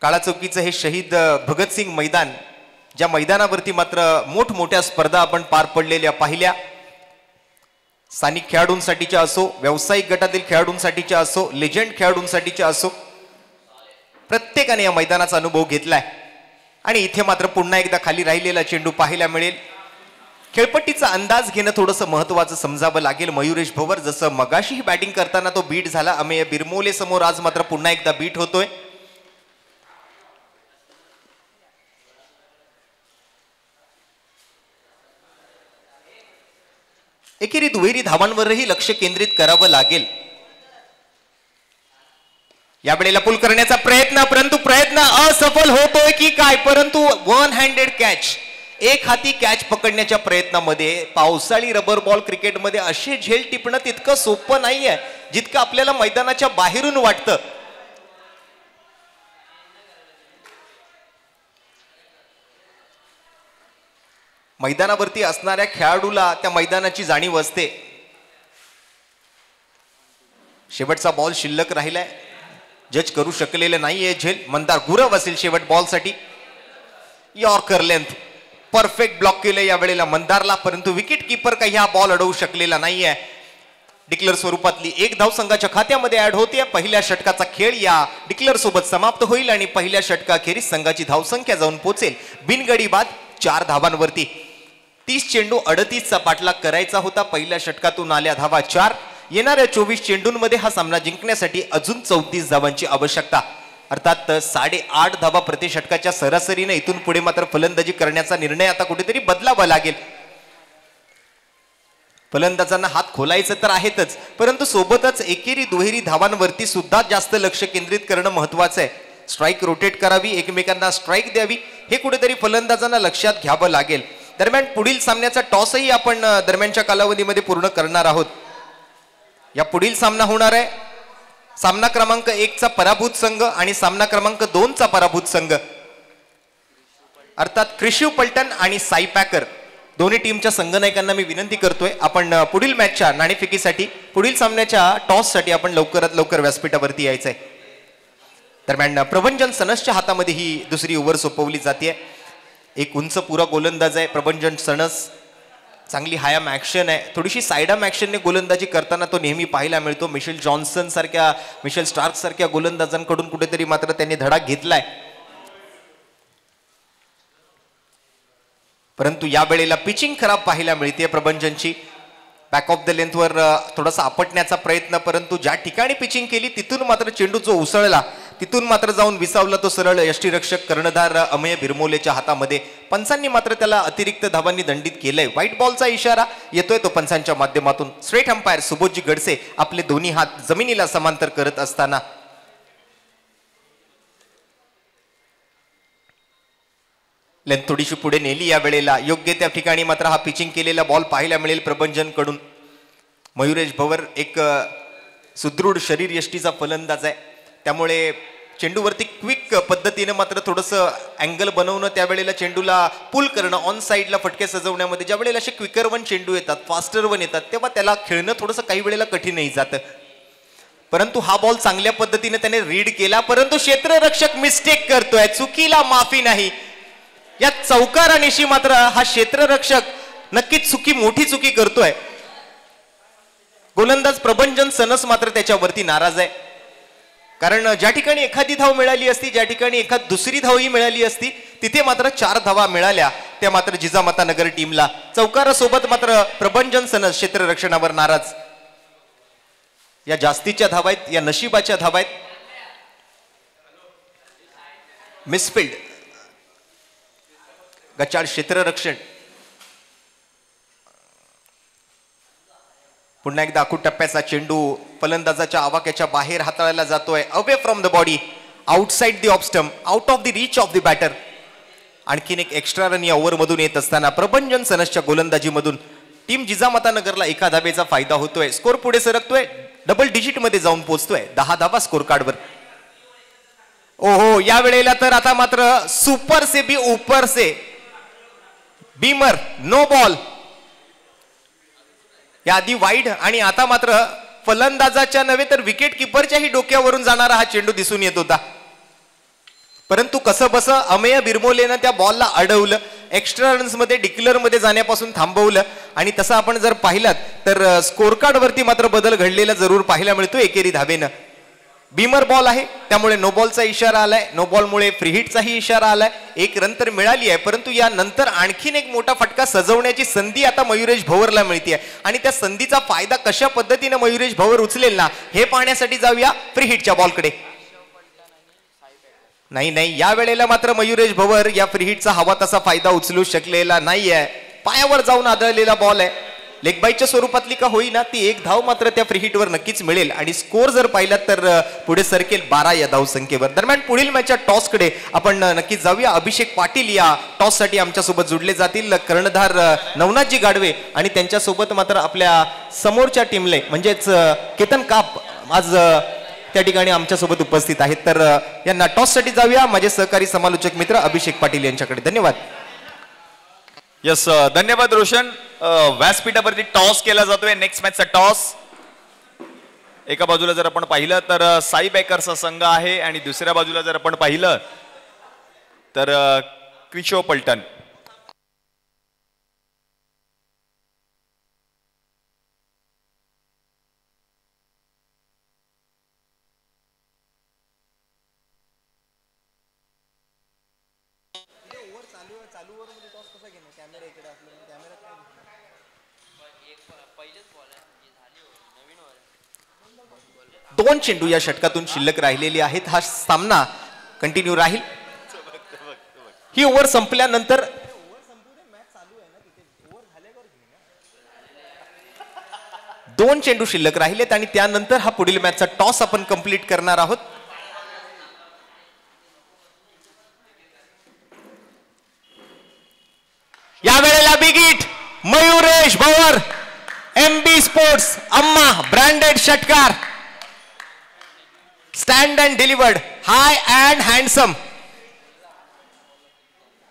काळा चौकीचं हे शहीद भगतसिंग मैदान, ज्या मैदानावरती मात्र मोठमोठ्या स्पर्धा आपण पार पडलेल्या पाहिल्या. स्थानिक खेळाडूंसाठीच्या असो, व्यावसायिक गटातील खेळाडूंसाठीच्या असो, लेजंड खेळाडूंसाठीच्या असो, प्रत्येकाने या मैदानाचा अनुभव घेतलाय. आणि इथे मात्र पुन्हा एकदा खाली राहिलेला चेंडू पाहायला मिळेल. खेळपट्टीचा अंदाज घेणं थोडंसं महत्वाचं समजावं लागेल. मयुरेश भवर जसं मगाशी बॅटिंग करताना तो बीट झाला, अमेय बिरमोले समोर आज मात्र पुन्हा एकदा बीट होतोय. एकेरी दुहेरी धावांवरही लक्ष केंद्रित करावं लागेल. यावेळेला पुल करण्याचा प्रयत्न, परंतु प्रयत्न असफल होतोय की काय. परंतु वन हँडेड कॅच, एक हाती कॅच पकडण्याच्या प्रयत्नामध्ये पावसाळी रबर बॉल क्रिकेटमध्ये असे झेल टिपणं तितकं सोपं नाहीये जितकं आपल्याला मैदानाच्या बाहेरून वाटतं. मैदानावरती असणाऱ्या खेळाडूला त्या मैदानाची जाणीव असते. शेवटचा बॉल शिल्लक राहिलाय, जज करू शकलेलं नाहीये झेल. मंदार गुरव असेल शेवट बॉलसाठी. यॉर्कर लेंथ परफेक्ट ब्लॉक केलं या वेळेला मंदारला, परंतु विकेट किपर काही हा बॉल अडवू शकलेला नाहीये. डिक्लेअर स्वरूपातली एक धाव संघाच्या खात्यामध्ये ऍड होते. पहिल्या षटकाचा खेळ या डिक्लेअर सोबत समाप्त होईल आणि पहिल्या षटकाखेरीज संघाची धावसंख्या जाऊन पोहोचेल बिनगडी बाद 4 धावांवरती. 30 चेंडू 38चा पाठलाग करायचा होता. पहिल्या षटकातून आल्या धावा 4. येणाऱ्या 24 चेंडूंमध्ये हा सामना जिंकण्यासाठी अजून 34 धावांची आवश्यकता. अर्थात 8.5 धावा प्रति षटकाच्या सरासरीने इथून पुढे मात्र फलंदाजी करण्याचा निर्णय आता कुठेतरी बदलावा लागेल. फलंदाजांना हात खोलायचं तर आहेतच, परंतु सोबतच एकेरी दुहेरी धावांवरती सुद्धा जास्त लक्ष केंद्रित करणं महत्वाचं आहे. स्ट्राईक रोटेट करावी, एकमेकांना स्ट्राईक द्यावी, हे कुठेतरी फलंदाजांना लक्षात घ्यावं लागेल. दरम्यान पुढील सामन्याचा टॉसही आपण दरम्यानच्या कालावधीमध्ये पूर्ण करणार आहोत. या पुढील सामना होणार आहे सामना क्रमांक 1चा पराभूत संघ आणि सामना क्रमांक 2चा पराभूत संघ, अर्थात क्रिशिव पलटण आणि साई पॅकर. दोन्ही टीमच्या संघनायकांना मी विनंती करतोय, आपण पुढील मॅचच्या नाणेफेकीसाठी, पुढील सामन्याच्या टॉससाठी आपण लवकरात लवकर व्यासपीठावरती यायचंय. दरम्यान प्रभंजन सनसच्या हातामध्ये ही दुसरी ओव्हर सोपवली जाते. एक उंच पुरा गोलंदाज आहे प्रभंजन सनस. चांगली हायम ऍक्शन आहे, थोडीशी साइडम ऍक्शनने गोलंदाजी करताना तो नेहमी पाहायला मिळतो. मिशेल जॉन्सन सारख्या, मिशेल स्टार्क सारख्या गोलंदाजांकडून कुठेतरी मात्र त्यांनी धडा घेतलाय. परंतु या वेळेला पिचिंग खराब पाहायला मिळते प्रभंजनची. बॅक ऑफ द लेंथवर थोडासा आपटण्याचा प्रयत्न, परंतु ज्या ठिकाणी पिचिंग केली तिथून मात्र चेंडू जो उसळला तिथून मात्र जाऊन विसावला तो सरळ यष्टीरक्षक कर्णधार अमेय बिरमोलेच्या हातामध्ये. पंचांनी मात्र त्याला अतिरिक्त धावांनी दंडित केलंय. व्हाईट बॉलचा इशारा येतोय तो पंचांच्या माध्यमातून. स्ट्रेट अंपायर सुबोधजी गडसे आपले दोन्ही हात जमिनीला समांतर करत असताना लेंथ थोडीशी पुढे नेली या वेळेला. योग्य त्या ठिकाणी मात्र हा पिचिंग केलेला बॉल पाहायला मिळेल प्रभंजन कडून. मयुरेश भवर एक सुदृढ शरीर यष्टीचा फलंदाज आहे, त्यामुळे चेंडूवरती क्विक पद्धतीने मात्र थोडंसं अँगल बनवणं, त्यावेळेला चेंडूला पुल करणं, ऑन साईडला फटके सजवण्यामध्ये ज्या वेळेला असे क्विकर वन चेंडू येतात, फास्टर वन येतात, तेव्हा त्याला खेळणं थोडंसं काही वेळेला कठीणही जातं. परंतु हा बॉल चांगल्या पद्धतीने त्याने रीड केला, परंतु क्षेत्ररक्षक मिस्टेक करतोय. चुकीला माफी नाही. या चौकारानिशी मात्र हा क्षेत्ररक्षक नक्कीच मोठी चुकी करतोय. गोलंदाज प्रभंजन सनस मात्र त्याच्यावरती नाराज आहे, कारण ज्या ठिकाणी एखादी धाव मिळाली असती, ज्या ठिकाणी दुसरी धावही मिळाली असती, तिथे मात्र 4 धावा मिळाल्या त्या मात्र जिजामाता नगर टीमला. चौकारासोबत मात्र प्रभंजन सनस क्षेत्ररक्षणावर नाराज. या जास्तीच्या धावा आहेत, या नशिबाच्या धावा आहेत. मिसफिल्ड, गचाळ क्षेत्ररक्षण. पुन्हा एकदा आखूड टप्प्याचा चेंडू फलंदाजाच्या आवाक्याच्या बाहेर हाताळायला जातोय. Away from the body, outside the off stump, out of the reach of the batter. आणखीन एक एक्स्ट्रा रन या ओव्हर मधून येत असताना प्रभंजन सनसच्या गोलंदाजीमधून टीम जिजामाता नगरला 1 धावेचा फायदा होतोय. स्कोर पुढे सरकतोय, डबल डिजिट मध्ये जाऊन पोहोचतोय. 10 धावा स्कोर कार्डवर. ओहो, या वेळेला तर आता मात्र सुपर से भी ऊपर से बीमर, नो बॉल. या आधी वाईड आणि आता मात्र फलंदाजाच्या नव्हे तर विकेट किपरच्याही डोक्यावरून जाणारा हा चेंडू दिसून येत होता. परंतु कसं बस अमेय बिरमोलेनं त्या बॉलला अडवलं, एक्स्ट्रा रन्स मध्ये डिक्लेअर मध्ये जाण्यापासून थांबवलं. आणि तसं आपण जर पाहिलात तर स्कोर कार्ड वरती मात्र बदल घडलेला जरूर पाहायला मिळतो एकेरी धावेनं. बीमर बॉल आहे त्यामुळे नो बॉलचा इशारा आलाय, नो बॉलमुळे फ्री हिटचाही इशारा आलाय. 1 रन तर मिळाली आहे, परंतु या नंतर आणखीन एक मोठा फटका सजवण्याची संधी आता मयुरेश भवरला मिळते आणि त्या संधीचा फायदा कशा पद्धतीने मयुरेश भवर उचलेल ना, हे पाहण्यासाठी जाऊया फ्री हिटच्या बॉलकडे. नाही, या वेळेला मात्र मयुरेश भवर या फ्री हिटचा हवा तसा फायदा उचलू शकलेला नाहीये. पायावर जाऊन आदळलेला बॉल आहे. लेग बाईच्या स्वरूपातली का होईना ती 1 धाव मात्र त्या फ्री हिटवर नक्कीच मिळेल आणि स्कोर जर पाहिलात तर पुढे सरकेल 12 या धावसंख्येवर. दरम्यान पुढील मॅचच्या टॉसकडे आपण नक्कीच जाऊया. अभिषेक पाटील या टॉससाठी आमच्यासोबत जुडले जातील. कर्णधार नवनाथजी गाडवे आणि त्यांच्यासोबत मात्र आपल्या समोरच्या टीमले म्हणजेच केतन काप आज त्या ठिकाणी आमच्यासोबत उपस्थित आहेत. तर यांना टॉससाठी जाऊया. माझे सहकारी समालोचक मित्र अभिषेक पाटील यांच्याकडे. धन्यवाद. यस धन्यवाद रोशन. व्यासपीठावरती टॉस केला जातोय. नेक्स्ट मॅचचा टॉस. एका बाजूला जर आपण पाहिलं तर साई बेकरचा संघ आहे आणि दुसऱ्या बाजूला जर आपण पाहिलं तर क्रिशो पलटन. दोन चेंडू या षटकातून शिल्लक राहिलेली आहेत. हा सामना कंटिन्यू राहील. ही ओव्हर संपल्यानंतर दोन चेंडू शिल्लक राहिलेत आणि त्यानंतर हा पुढील मॅचचा टॉस आपण कंप्लीट करणार आहोत. या वेळेला बिग हिट मयुरेश भवर, MB स्पोर्ट्स अम्मा ब्रँडेड षटकार. Stand and delivered, high and handsome,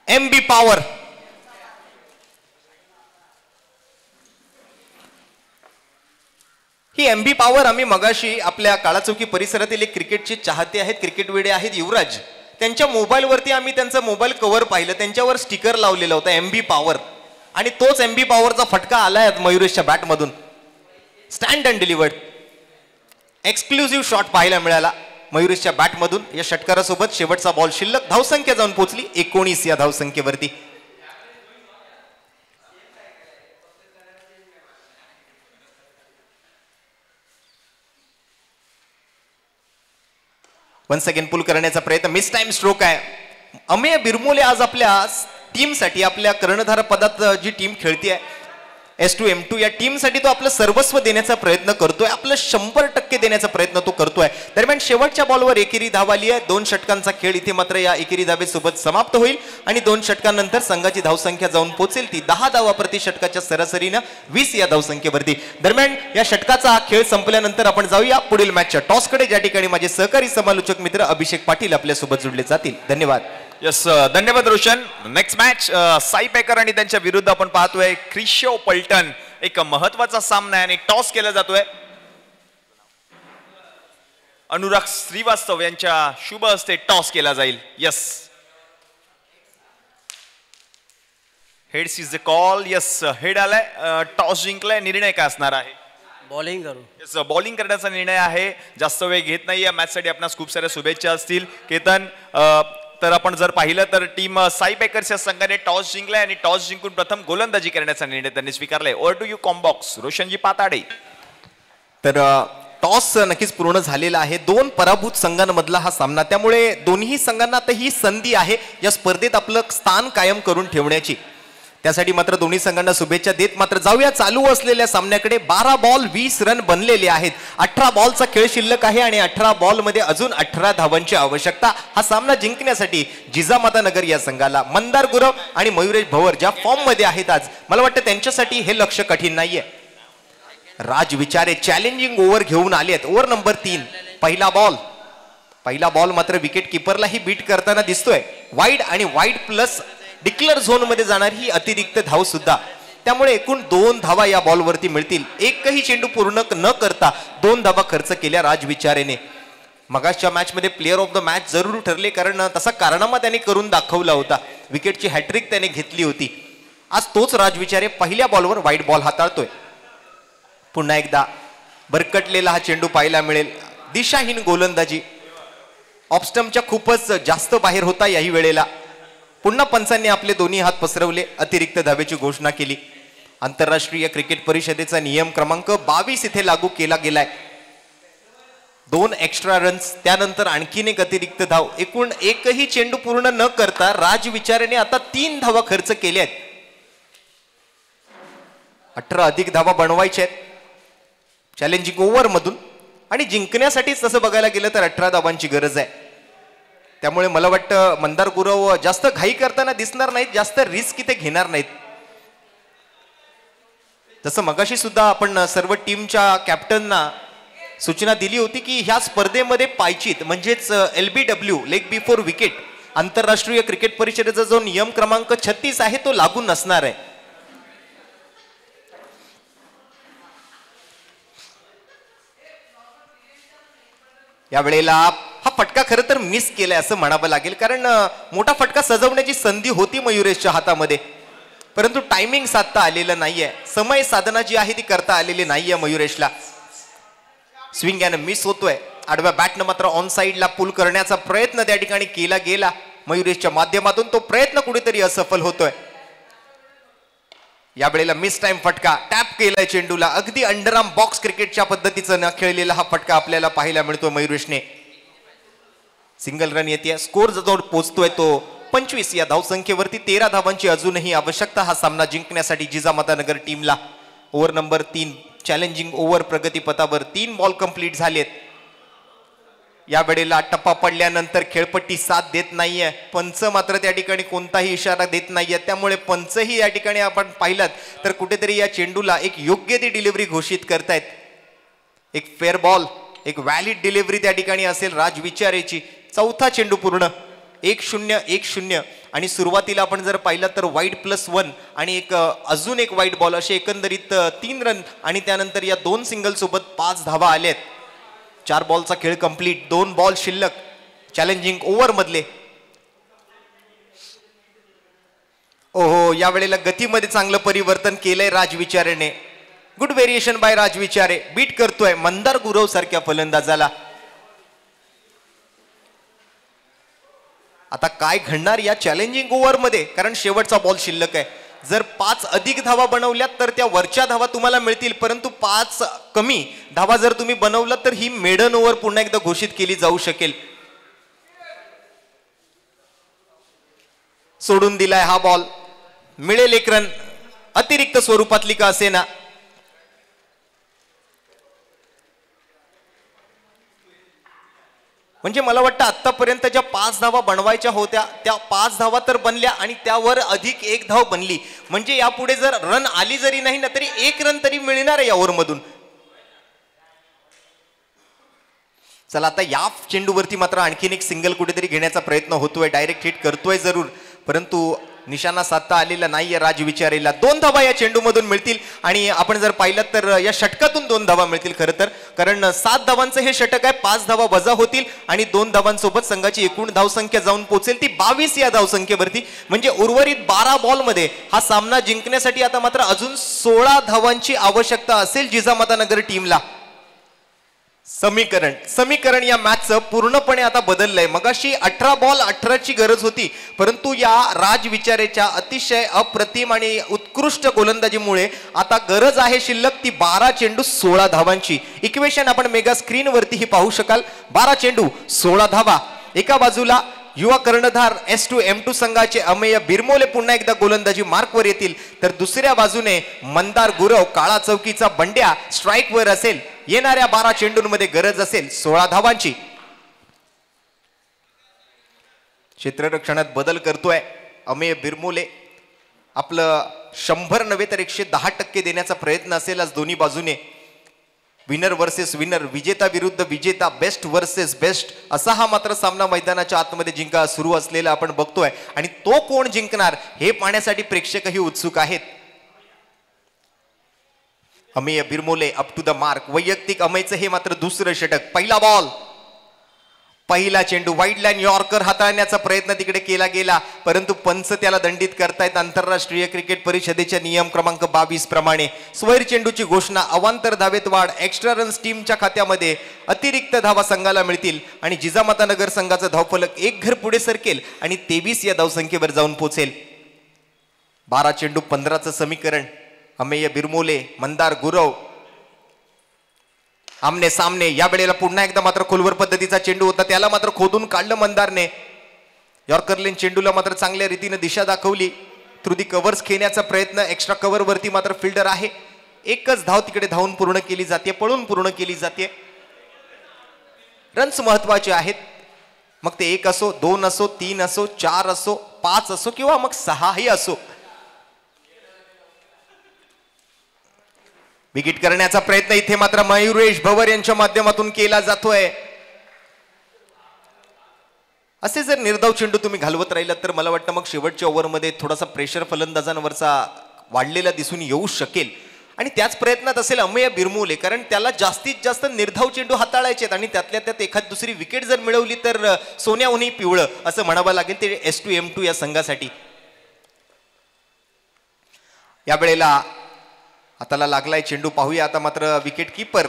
MB power. He MB power आम्ही मगाशी आपल्या काळाचौकी परिसरातील एक क्रिकेटचे चाहते आहेत, क्रिकेट वेडे आहेत युवराज, त्यांच्या मोबाईलवरती आम्ही त्यांचं मोबाईल कव्हर पाहिलं. त्यांच्यावर स्टिकर लावलेला होता MB पॉवर आणि तोच MB पॉवरचा फटका आलाय मयुरेशच्या बॅटमधून. Stand and delivered exclusive shot पाहायला मिळाला मयुरेशच्या बॅटमधून. या षटकारासोबत शेवटचा बॉल शिल्लक. धावसंख्या जाऊन पोहोचली 19 या धावसंख्येवरती. वन्स अगेन पुल करण्याचा प्रयत्न, मिस टाइम स्ट्रोक आहे. अमेय बिरमोले आज आपल्या टीमसाठी, आपल्या कर्णधार पदात जी टीम खेळते S2M2 या टीमसाठी तो आपलं सर्वस्व देण्याचा प्रयत्न करतोय, आपलं 100% देण्याचा प्रयत्न तो करतोय. दरम्यान शेवटच्या बॉलवर एकेरी धाव आली आहे. 2 षटकांचा खेळ इथे मात्र या एकेरी धावेसोबत समाप्त होईल आणि 2 षटकांनंतर संघाची धावसंख्या जाऊन पोहोचेल ती 10 धावा प्रति षटकाच्या सरासरीनं 20 या धावसंख्येवरती. दरम्यान या षटकाचा खेळ संपल्यानंतर आपण जाऊया पुढील मॅचच्या टॉसकडे, ज्या ठिकाणी माझे सहकारी समालोचक मित्र अभिषेक पाटील आपल्यासोबत जोडले जातील. धन्यवाद. यस धन्यवाद Roshan. Next match Sai baker आणि त्यांच्या विरुद्ध आपण पाहतोय क्रिशो पलटन. एक महत्वाचा सामना आहे आणि टॉस केला जातोय. अनुराग श्रीवास्तव यांच्या शुभ हस्ते टॉस केला जाईल. Yes head is the call. Yes head आलाय. टॉस जिंकलाय. निर्णय काय असणार आहे? बॉलिंग करू. यस बॉलिंग करण्याचा निर्णय आहे. जास्त वेळ घेत नाही. या मॅच साठी आपणास खूप साऱ्या शुभेच्छा असतील केतन. तर आपण जर पाहिलं तर टीम साई बेकरच्या संघाने टॉस जिंकलाय आणि टॉस जिंकून प्रथम गोलंदाजी करण्याचा निर्णय त्यांनी स्वीकारलाय. ओव्हर टू यू कॉम्बॉक्स रोशनजी पाताडे. तर टॉस नक्कीच पूर्ण झालेला आहे. 2 पराभूत संघांमधला हा सामना, त्यामुळे दोन्ही संघांना आता ही संधी आहे या स्पर्धेत आपलं स्थान कायम करून ठेवण्याची. त्यासाठी मात्र दोन्ही संघांना शुभेच्छा देत मात्र जाऊया चालू असलेल्या सामन्याकडे. 12 बॉल 20 रन बनलेले आहेत. 18 बॉलचा खेळ शिल्लक आहे आणि 18 बॉल मध्ये अजून 18 धावांची आवश्यकता. हा सामना जिंकण्यासाठी जिजामाता नगर या संघाला मंदार गुरव आणि मयुरेश भवर ज्या फॉर्म मध्ये आहेत आज, मला वाटतं त्यांच्यासाठी हे लक्ष कठीण नाहीये. राज विचारे चॅलेंजिंग ओव्हर घेऊन आलेत. ओव्हर नंबर 3, पहिला बॉल मात्र विकेट किपरलाही बीट करताना दिसतोय. वाईड आणि वाईड प्लस डिक्लेअर झोन मध्ये जाणार ही अतिरिक्त धाव सुद्धा. त्यामुळे एकूण 2 धावा या बॉलवरती मिळतील. एकही चेंडू पूर्ण न करता 2 धावा खर्च केल्या राज विचारेने. मगाच्या मॅच मध्ये प्लेअर ऑफ द मॅच जरूर ठरले, कारण तसा कारनामा त्याने करून दाखवला होता. विकेटची हॅट्रिक त्याने घेतली होती. आज तोच राज विचारे पहिल्या बॉलवर वाईड बॉल हाताळतोय. पुन्हा एकदा भरकटलेला हा चेंडू पाहायला मिळेल. दिशाहीन गोलंदाजी. ऑफस्टम्पच्या खूपच जास्त बाहेर होता याही वेळेला. पुन्हा पंचांनी आपले दोन्ही हात पसरवले. अतिरिक्त धावेची घोषणा केली. आंतरराष्ट्रीय क्रिकेट परिषदेचा नियम क्रमांक 22 इथे लागू केला गेलाय. 2 एक्स्ट्रा रन्स, त्यानंतर आणखीन एक अतिरिक्त धाव. एकूण एकही चेंडू पूर्ण न करता राज विचारेने आता 3 धावा खर्च केल्या आहेत. 18 अधिक धावा बनवायच्या आहेत चॅलेंजिंग ओव्हर मधून आणि जिंकण्यासाठीच तसं बघायला गेलं तर 18 धावांची गरज आहे. त्यामुळे मला वाटतं मंदार गुरव जास्त घाई करताना दिसणार नाहीत, जास्त रिस्क इथे घेणार नाहीत. जसं मगाशी सुद्धा आपण सर्व टीमच्या कॅप्टनना सूचना दिली होती की ह्या स्पर्धेमध्ये पायचीत म्हणजेच LBW लेग बिफोर विकेट आंतरराष्ट्रीय क्रिकेट परिषदेचा जो नियम क्रमांक 36 आहे तो लागू नसणार आहे. या वेळेला हा फटका खरं तर मिस केलाय असं म्हणावं लागेल, कारण मोठा फटका सजवण्याची संधी होती मयुरेशच्या हातामध्ये, परंतु टायमिंग साधता आलेलं नाहीये. समय साधना जी आहे ती करता आलेली नाहीये मयुरेशला. स्विंग यानं मिस होतोय. आडव्या बॅटनं मात्र ऑन साइडला पुल करण्याचा प्रयत्न त्या ठिकाणी केला गेला मयुरेशच्या माध्यमातून. तो प्रयत्न कुठेतरी असफल होतोय. या वेळेला मिस टाइम फटका, टॅप केलाय चेंडूला. अगदी अंडरआर्म बॉक्स क्रिकेटच्या पद्धतीचं न खेळलेला हा फटका आपल्याला पाहायला मिळतोय मयुरेशने. सिंगल रन येते. स्कोर जवळ पोहोचतोय तो 25 या धावसंख्येवरती. 13 धावांची अजूनही आवश्यकता हा सामना जिंकण्यासाठी जिजामातानगर टीमला. ओव्हर नंबर 3 चॅलेंजिंग ओव्हर प्रगतीपथावर. 3 बॉल कंप्लीट झालेत. या वेळेला टप्पा पडल्यानंतर खेळपट्टी साथ देत नाहीये. पंच मात्र त्या ठिकाणी कोणताही इशारा देत नाहीये. त्यामुळे पंचही या ठिकाणी आपण पाहिलात तर कुठेतरी या चेंडूला एक योग्य ती डिलिव्हरी घोषित करतायत. एक फेअर बॉल, एक व्हॅलिड डिलिव्हरी त्या ठिकाणी असेल राज विचारेची. चौथा चेंडू पूर्ण. 1-0 आणि सुरुवातीला आपण जर पाहिलं तर वाईड +1 आणि एक अजून एक वाईड बॉल, असे एकंदरीत 3 रन आणि त्यानंतर या 2 सिंगल सोबत 5 धावा आल्यात. 4 बॉलचा खेळ कंप्लीट. 2 बॉल शिल्लक चॅलेंजिंग ओव्हर मधले. ओहो, या वेळेला गतीमध्ये चांगलं परिवर्तन केलंय राज विचारेने. गुड व्हेरिएशन बाय राज विचारे. बीट करतोय मंदार गुरव सारख्या फलंदाजाला. आता काय घडणार या चॅलेंजिंग ओव्हर मध्ये, कारण शेवटचा बॉल शिल्लक आहे. जर 5 अधिक धावा बनवल्यात तर त्या वरच्या धावा तुम्हाला मिळतील, परंतु 5 कमी धावा जर तुम्ही बनवलात तर ही मेडन ओव्हर पुन्हा एकदा घोषित केली जाऊ शकेल. सोडून दिलाय हा बॉल. मिळेल एक रन, अतिरिक्त स्वरूपातली का असेना. म्हणजे मला वाटतं आतापर्यंत ज्या 5 धावा बनवायच्या होत्या त्या 5 धावा तर बनल्या आणि त्यावर अधिक 1 धाव बनली. म्हणजे यापुढे जर रन आली जरी नाही ना तरी 1 रन तरी मिळणार आहे या ओव्हर मधून. चला, आता या चेंडूवरती मात्र आणखीन एक सिंगल कुठेतरी घेण्याचा प्रयत्न होतोय. डायरेक्ट हिट करतोय जरूर, परंतु निशाणा साधता आलेला नाहीये राज विचारेला. 2 धावा या चेंडूमधून मिळतील आणि आपण जर पाहिलं तर या षटकातून 2 धावा मिळतील खरं तर, कारण 7 धावांचं हे षटक आहे. 5 धावा वजा होतील आणि 2 धावांसोबत संघाची एकूण धावसंख्या जाऊन पोहोचेल ती 22 या धावसंख्येवरती. म्हणजे उर्वरित 12 बॉल मध्ये हा सामना जिंकण्यासाठी आता मात्र अजून 16 धावांची आवश्यकता असेल जिजामातानगर टीमला. समीकरण या मॅचचं पूर्णपणे आता बदललंय. मगाशी 18 बॉल 18 ची गरज होती, परंतु या राज विचारेच्या अतिशय अप्रतिम आणि उत्कृष्ट गोलंदाजीमुळे आता गरज आहे शिल्लक ती 12 चेंडू 16 धावांची. इक्वेशन आपण मेगा स्क्रीन वरतीही पाहू शकाल. 12 चेंडू 16 धावा. एका बाजूला युवा कर्णधार S2M2 संघाचे अमेय बिरमोले पुन्हा एकदा गोलंदाजी मार्कवर येतील, तर दुसऱ्या बाजूने मंदार गुरव काळा चौकीचा बंड्या स्ट्राईकवर असेल. येणाऱ्या 12 चेंडूंमध्ये गरज असेल 16 धावांची. क्षेत्ररक्षणात बदल करतोय अमेय बिरमोले. आपलं 100 नव्हे तर 110% देण्याचा प्रयत्न असेल आज दोन्ही बाजूने. विनर वर्सेस विनर, विजेता विरुद्ध विजेता, बेस्ट वर्सेस बेस्ट असा हा मात्र सामना मैदानाच्या आतमध्ये जिंका सुरू असलेला आपण बघतोय आणि तो कोण जिंकणार हे पाहण्यासाठी प्रेक्षकही उत्सुक आहेत. Amey Birmole up to the mark. वैयक्तिक अमेयचं हे मात्र दुसरं षटक. पहिला बॉल, पहिला चेंडू वाईड लाईन यॉर्कर हाताळण्याचा प्रयत्न तिकडे केला गेला, परंतु पंच त्याला दंडित करतायत आंतरराष्ट्रीय क्रिकेट परिषदेच्या नियम क्रमांक 22 प्रमाणे. स्वैर चेंडूची घोषणा. अवांतर धावेत वाढ. एक्स्ट्रा रन्स टीमच्या खात्यामध्ये. अतिरिक्त धावा संघाला मिळतील आणि जिजामातानगर संघाचा धावफलक 1 घर पुढे सरकेल आणि 23 या धावसंख्येवर जाऊन पोहोचेल. 12 चेंडू 15चं समीकरण. अमेय बिरमोले, मंदार गुरव आमने सामने. या वेळेला पुन्हा एकदा मात्र खोलवर पद्धतीचा चेंडू होता, त्याला मात्र खोदून काढलं मंदारने. यॉर्कर लेन चेंडूला मात्र चांगल्या रीतीने दिशा दाखवली. थ्रू दी कव्हर्स खेळण्याचा प्रयत्न. एक्स्ट्रा कव्हर वरती मात्र फिल्डर आहे. एकच धाव तिकडे धावून पूर्ण केली जाते, पळून पूर्ण केली जाते. रन्स महत्वाचे आहेत, मग ते 1 असो, 2 असो, 3 असो, 4 असो, 5 असो किंवा मग 6ही असो. विकेट करण्याचा प्रयत्न इथे मात्र मयुरेश भवर यांच्या माध्यमातून केला जातोय. असे जर निर्धाव चेंडू तुम्ही घालवत राहिलात तर मला वाटतं मग शेवटच्या ओव्हरमध्ये थोडासा प्रेशर फलंदाजांवरचा वाढलेला दिसून येऊ शकेल. आणि त्याच प्रयत्नात असेल अमेय बिरमोले, कारण त्याला जास्तीत जास्त निर्धाव चेंडू हाताळायचे आणि त्यातल्या त्यात एखाद दुसरी विकेट जर मिळवली तर सोन्याहूनही पिवळं असं म्हणावं लागेल ते S2M2 या संघासाठी. या वेळेला हाताला लागलाय चेंडू, पाहूया आता मात्र विकेट कीपर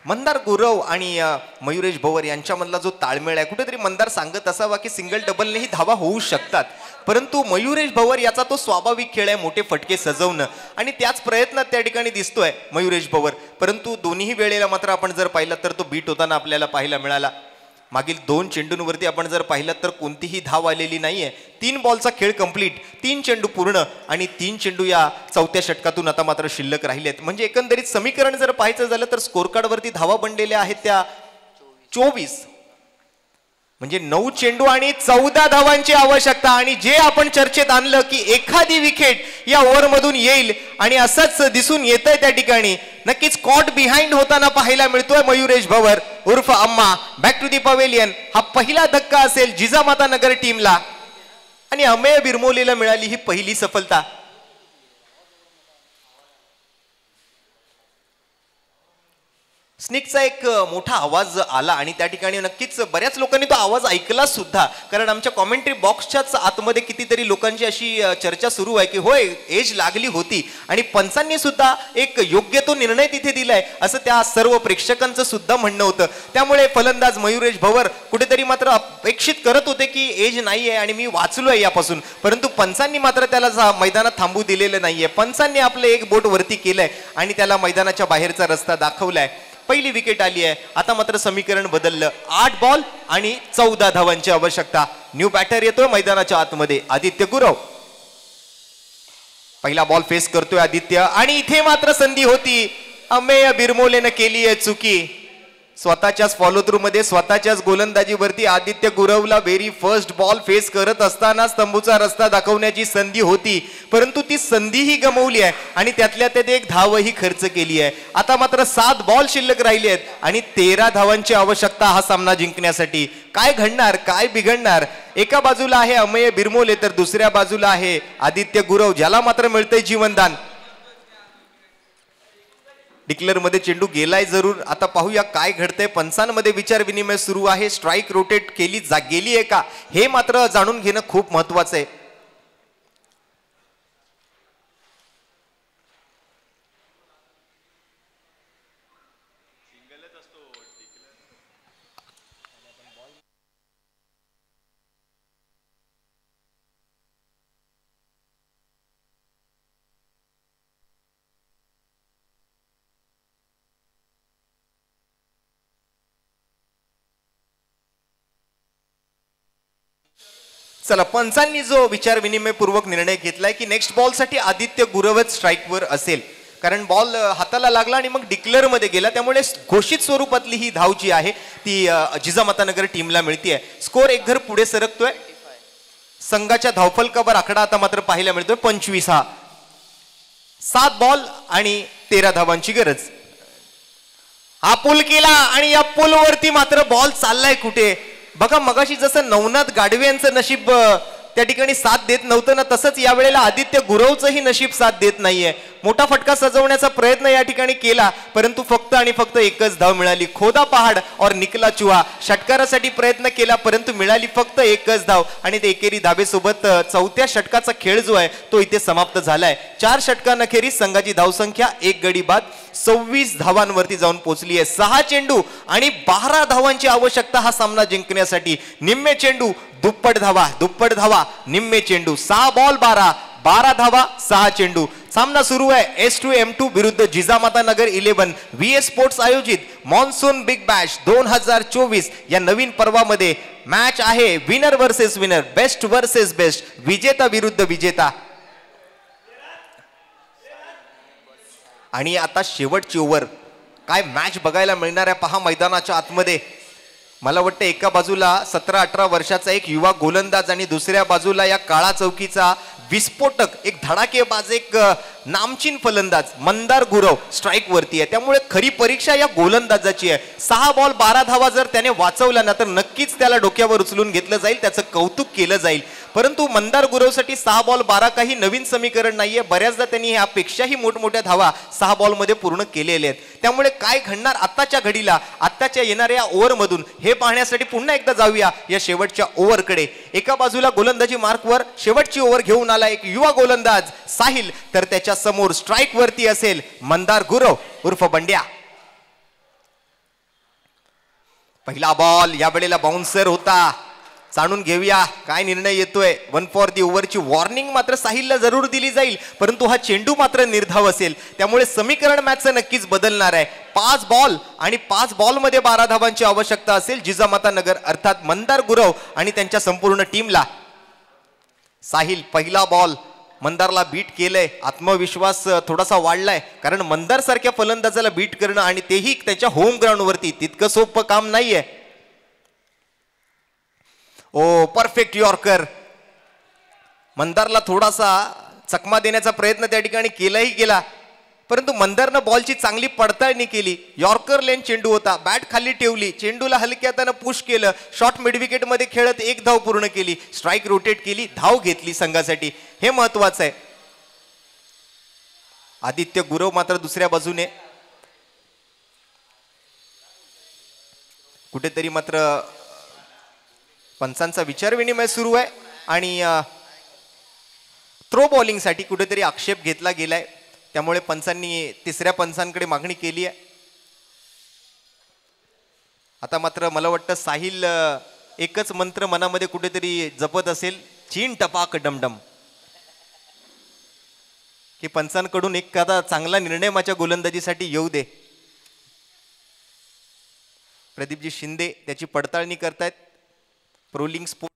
मंदार गुरव आणि मयुरेश भवर यांच्यामधला जो ताळमेळ आहे, कुठेतरी मंदार सांगत असावा की सिंगल डबलनेही धावा होऊ शकतात, परंतु मयुरेश भवर याचा तो स्वाभाविक खेळ आहे मोठे फटके सजवणं आणि त्याच प्रयत्नात त्या ठिकाणी दिसतोय मयुरेश भवर. परंतु दोन्ही वेळेला मात्र आपण जर पाहिलं तर तो बीट होताना आपल्याला पाहायला मिळाला. मागील 2 चेंडूंवरती आपण जर पाहिलं तर कोणतीही धाव आलेली नाहीये. 3 बॉलचा खेळ कंप्लीट, 3 चेंडू पूर्ण आणि 3 चेंडू या चौथ्या षटकातून आता मात्र शिल्लक राहिलेत. म्हणजे एकंदरीत समीकरण जर पाहायचं झालं तर स्कोर कार्डवरती धावा बनलेल्या आहेत त्या 24, म्हणजे 9 चेंडू आणि 14 धावांची आवश्यकता. आणि जे आपण चर्चेत आणलं की एखादी विकेट या ओव्हरमधून येईल आणि असंच दिसून येतंय त्या ठिकाणी, नक्कीच कॉट बिहाइंड होताना पाहायला मिळतोय मयुरेश भवर उर्फ अम्मा. बॅक टू दी पवेलियन हा पहिला धक्का असेल जिजामाता नगर टीमला आणि अमेय बिरमोलेला मिळाली ही पहिली सफलता. स्निकचा एक मोठा आवाज आला आणि त्या ठिकाणी नक्कीच बऱ्याच लोकांनी तो आवाज ऐकला सुद्धा, कारण आमच्या कॉमेंट्री बॉक्सच्याच आतमध्ये कितीतरी लोकांची अशी चर्चा सुरू आहे की होय एज लागली होती आणि पंचांनी सुद्धा एक योग्य तो निर्णय तिथे दिलाय असं त्या सर्व प्रेक्षकांचं सुद्धा म्हणणं होतं. त्यामुळे फलंदाज मयुरेश भवर कुठेतरी मात्र अपेक्षित करत होते की एज नाहीये आणि मी वाचलोय यापासून, परंतु पंचांनी मात्र त्याला मैदानात थांबू दिलेलं नाहीये. पंचांनी आपलं एक बोट वरती केलंय आणि त्याला मैदानाच्या बाहेरचा रस्ता दाखवलाय. पहिली विकेट आली आहे. आता मात्र समीकरण बदललं. 8 बॉल आणि 14 धावांची आवश्यकता. न्यू बॅटर येतोय मैदानाच्या आतमध्ये आदित्य गुरव. पहिला बॉल फेस करतोय आदित्य आणि इथे मात्र संधी होती. अमेय बिरमोलेनं केली आहे चुकी. स्वतःच्याच फॉलो थ्रू मध्ये स्वतःच्याच गोलंदाजीवरती आदित्य गुरवला व्हेरी फर्स्ट बॉल फेस करत असताना तंबूचा रस्ता दाखवण्याची संधी होती, परंतु ती संधीही गमावली आहे आणि त्यातल्या त्यात एक धावही खर्च केली आहे. आता मात्र 7 बॉल शिल्लक राहिले आहेत आणि 13 धावांची आवश्यकता हा सामना जिंकण्यासाठी. काय घडणार, काय बिघडणार? एका बाजूला आहे अमेय बिरमोले तर दुसऱ्या बाजूला आहे आदित्य गुरव, ज्याला मात्र मिळतंय जीवनदान. डिक्लेअर मध्ये चेंडू गेलाय जरूर. आता पाहूया काय घडतंय. पंचांमध्ये विचार विनिमय सुरू आहे. स्ट्राईक रोटेट केली गेली आहे का हे मात्र जाणून घेणं खूप महत्वाचं आहे. चला, पंचांनी जो विचार विनिमय पूर्वक निर्णय घेतलाय की नेक्स्ट बॉल साठी आदित्य गुरवच स्ट्राईकवर असेल, कारण बॉल हाताला लागला आणि मग डिक्लेअर मध्ये गेला, त्यामुळे घोषित स्वरूपातली ही धाव जी आहे ती जिजामातानगर टीमला मिळतीये. स्कोर एक घर पुढे सरकतोय. संघाच्या धावफलकावर आकडा आता मात्र पाहायला मिळतोय 25 हा. 7 बॉल आणि 13 धावांची गरज. हा पूल केला आणि या पूलवरती मात्र बॉल चाललाय कुठे बघा. मगाशी जसं नवनाथ गाडवे यांचं नशीब त्या ठिकाणी साथ देत नव्हतं ना, तसंच या वेळेला आदित्य गुरवचंही नशीब साथ देत नाहीये. मोठा फटका सजवण्याचा प्रयत्न या ठिकाणी केला, परंतु फक्त आणि फक्त एकच धाव मिळाली. खोदा पहाड और निकला चुहा षटकारासाठी प्रयत्न केला, परंतु मिळाली फक्त एकच धाव आणि ते एकेरी धाबेसोबत चौथ्या षटकाचा खेळ जो आहे तो इथे समाप्त झालाय. 4 षटकांअखेरीस संघाची धावसंख्या 1 गडी बाद 26 धावांवरती जाऊन पोहोचली आहे. 6 चेंडू आणि 12 धावांची आवश्यकता हा सामना जिंकण्यासाठी. निम्मे चेंडू दुप्पट धावा निम्मे चेंडू. 6 बॉल 12 धावा 6 चेंडू. सामना सुरू आहे S2M2 विरुद्ध जिजामातानगर 11 VS स्पोर्ट्स आयोजित मॉन्सून बिग बॅश 2024 या नवीन पर्वामध्ये. मॅच आहे winner versus winner, best versus best, विजेता विरुद्ध विजेता. आणि आता शेवटची ओव्हर. काय मॅच बघायला मिळणार आहे पहा मैदानाच्या आतमध्ये. मला वाटतं एका बाजूला 17-18 वर्षाचा एक युवा गोलंदाज आणि दुसऱ्या बाजूला या काळा चौकीचा विस्फोटक, एक धडाकेबाज, एक नामचीन फलंदाज मंदार गुरव स्ट्राईक वरती आहे. त्यामुळे खरी परीक्षा या गोलंदाजाची आहे. 6 बॉल 12 धावा जर त्याने वाचवला ना तर नक्कीच त्याला डोक्यावर उचलून घेतलं जाईल, त्याचं कौतुक केलं जाईल. परंतु मंदार गुरवसाठी 6 बॉल 12 काही नवीन समीकरण नाहीये. बऱ्याचदा त्यांनी ह्यापेक्षाही मोठमोठ्या धावा 6 बॉलमध्ये पूर्ण केलेल्या आहेत. त्यामुळे काय घडणार आत्ताच्या घडीला, आत्ताच्या येणाऱ्या ओव्हरमधून हे पाहण्यासाठी पुन्हा एकदा जाऊया या शेवटच्या ओव्हरकडे. एका बाजूला गोलंदाजी मार्कवर शेवटची ओव्हर घेऊन आला एक युवा गोलंदाज साहिल, तर त्याच्या समोर स्ट्राईक वरती असेल मंदार गुरव उर्फ बंड्या. पहिला बॉल या वेळेला बाउन्सर होता. जाणून घेऊया काय निर्णय येतोय. 1 फॉर दी ओव्हरची वॉर्निंग मात्र साहिलला जरूर दिली जाईल, परंतु हा चेंडू मात्र निर्धाव असेल. त्यामुळे समीकरण मॅचचं नक्कीच बदलणार आहे. 5 बॉल आणि 5 बॉलमध्ये 12 धावांची आवश्यकता असेल जिजामाता नगर अर्थात मंदार गुरव आणि त्यांच्या संपूर्ण टीमला. साहिल पहिला बॉल मंदारला बीट केलंय. आत्मविश्वास थोडासा वाढलाय, कारण मंदार सारख्या फलंदाजाला बीट करणं आणि तेही त्याच्या होम ग्राउंड वरती तितकं सोपं काम नाहीये. ओ परफेक्ट यॉर्कर. मंदारला थोडासा चकमा देण्याचा प्रयत्न त्या ठिकाणी केलाही गेला, परंतु मंदारनं बॉलची चांगली पडताळणी केली. यॉर्कर लेन चेंडू होता, बॅट खाली ठेवली, चेंडूला हलक्या हातानं पुश केलं, शॉर्ट मिडविकेट मध्ये खेळत 1 धाव पूर्ण केली, स्ट्राईक रोटेट केली, धाव घेतली संघासाठी. हे महत्वाचं आहे. आदित्य गुरव मात्र दुसऱ्या बाजूने कुठेतरी मात्र पंचांचा विचारविनिमय सुरू आहे आणि थ्रो बॉलिंगसाठी कुठेतरी आक्षेप घेतला गेलाय. त्यामुळे पंचांनी तिसऱ्या पंचांकडे मागणी केली आहे. आता मात्र मला वाटतं साहिल एकच मंत्र मनामध्ये कुठेतरी जपत असेल, चीन टपाक डमडम, की पंचांकडून एखादा चांगला निर्णय माझ्या गोलंदाजीसाठी येऊ दे. प्रदीपजी शिंदे त्याची पडताळणी करतायत. प्रोलिंग स्पोर्ट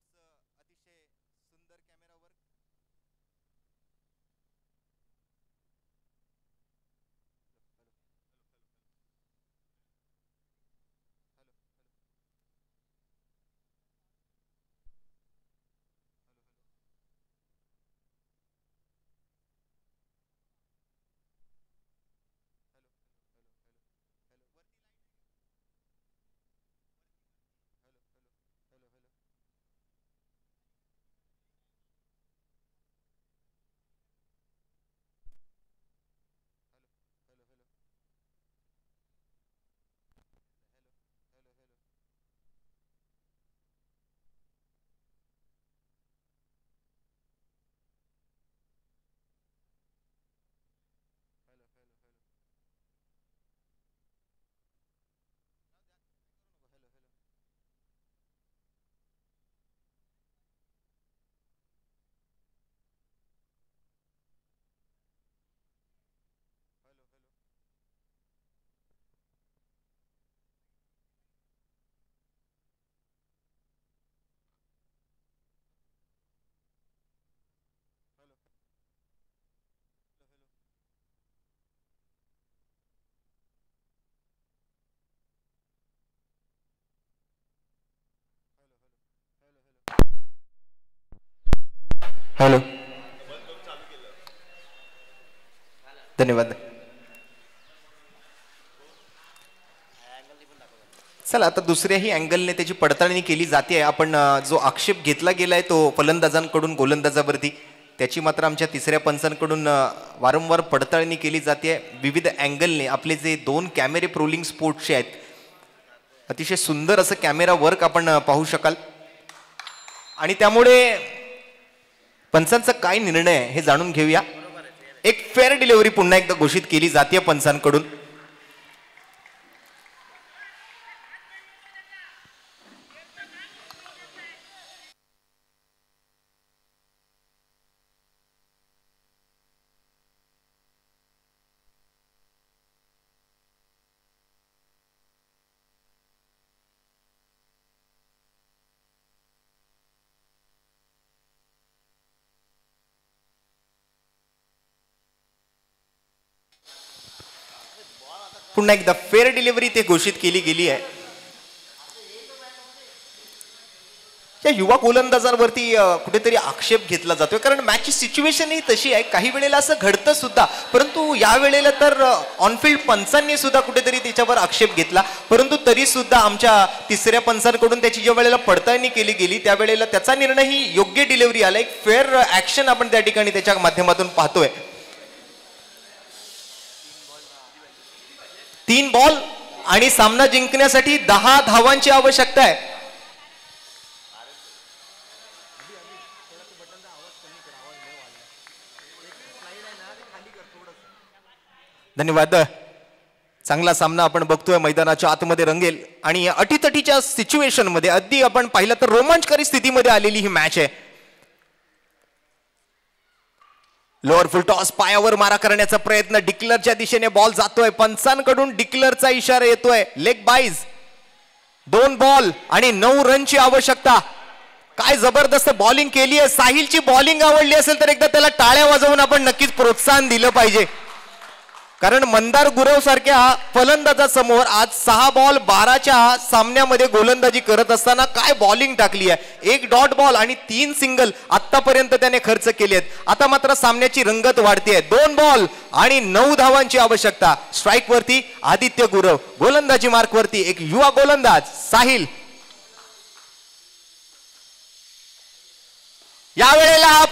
हॅलो, धन्यवाद. चला आता दुसऱ्याही अँगलने त्याची पडताळणी केली जाते. आपण जो आक्षेप घेतला गेलाय तो फलंदाजांकडून गोलंदाजावरती, त्याची मात्र आमच्या तिसऱ्या पंचांकडून वारंवार पडताळणी केली जाते. विविध अँगलने आपले जे 2 कॅमेरे प्रोलिंग स्पोर्टचे आहेत, अतिशय सुंदर असं कॅमेरा वर्क आपण पाहू शकाल. आणि त्यामुळे पंचांचा काय निर्णय आहे हे जाणून घेऊया. एक फेअर डिलिव्हरी पुन्हा एकदा घोषित केली जाते पंचांकडून. पुन्हा एकदा फेअर डिलिव्हरी ते घोषित केली गेली आहे. या युवा गोलंदाजांवरती कुठेतरी आक्षेप घेतला जातोय, कारण मॅचची सिच्युएशन ही तशी आहे. काही वेळेला असं घडतं सुद्धा, परंतु या वेळेला तर ऑनफिल्ड पंचांनी सुद्धा कुठेतरी त्याच्यावर आक्षेप घेतला. परंतु तरी सुद्धा आमच्या तिसऱ्या पंचांकडून त्याची ज्या वेळेला पडताळणी केली गेली त्यावेळेला त्याचा निर्णय ही योग्य डिलिव्हरी आला. एक फेअर ऍक्शन आपण त्या ठिकाणी त्याच्या माध्यमातून पाहतोय. 3 बॉल आणि सामना जिंकण्यासाठी 10 धावांची आवश्यकता आहे. धन्यवाद. चांगला सामना आपण बघतोय, मैदानाच्या आतमध्ये रंगेल आणि अटीतटीच्या सिच्युएशन मध्ये अगदी आपण पाहिलं तर रोमांचकारी स्थितीमध्ये आलेली ही मॅच आहे. लोअर फुल टॉस, पायावर मारा करण्याचा प्रयत्न, डिक्लरच्या दिशेने बॉल जातोय, पंचांकडून डिक्लरचा इशारा येतोय. लेग बाईज, 2 बॉल आणि 9 रनची आवश्यकता. काय जबरदस्त बॉलिंग केली आहे. साहिलची बॉलिंग आवडली असेल तर एकदा त्याला टाळ्या वाजवून आपण नक्कीच प्रोत्साहन दिलं पाहिजे, कारण मंदार गुरव सारख्या फलंदाजासमोर आज 6 बॉल 12च्या सामन्यामध्ये गोलंदाजी करत असताना काय बॉलिंग टाकली आहे. 1 डॉट बॉल आणि 3 सिंगल आतापर्यंत त्याने खर्च केले आहेत. आता मात्र सामन्याची रंगत वाढते. 2 बॉल आणि 9 धावांची आवश्यकता. स्ट्राईक वरती आदित्य गुरव, गोलंदाजी मार्क वरती एक युवा गोलंदाज साहिल. यावेळेला हा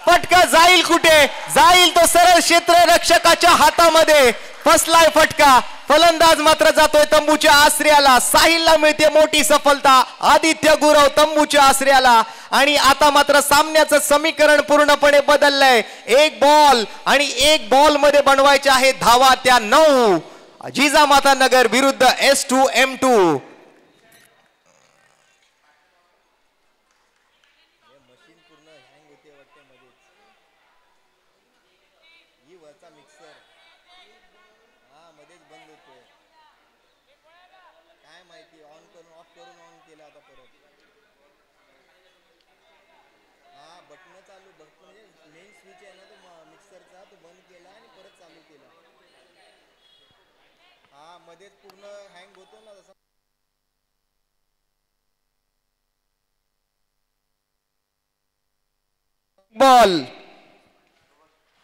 फटका जाईल कुठे? जाईल तो सरळ क्षेत्ररक्षकाच्या हातामध्ये. फसलाय फटका. फलंदाज मात्र जातोय तंबूच्या आश्रयाला. साहिलला मिळते मोठी सफलता. आदित्य गुरव तंबूच्या आश्रयाला. आणि आता मात्र सामन्याचं समीकरण पूर्णपणे बदललंय. 1 बॉल आणि 1 बॉल मध्ये बनवायचे आहेत धावा त्या 9. जिजामाता नगर विरुद्ध S2M2. बॉल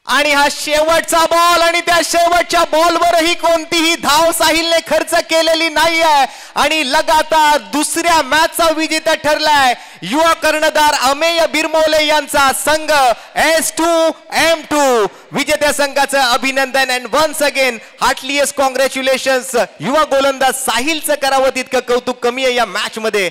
आणि हा शेवटचा बॉल आणि त्या शेवटच्या बॉलवरही कोणतीही धाव साहिलने खर्च केलेली नाही आहे आणि लगातार दुसऱ्या मॅचचा विजेता ठरलाय युवा कर्णधार अमेय बिरमोले यांचा संघ S2M2. विजेत्या संघाचं अभिनंदन अँड वन्स अगेन हार्टलीएस्ट कॉंग्रॅच्युलेशन्स. युवा गोलंदाज साहिलचं करावं तितकं कौतुक कमी आहे. या मॅच मध्ये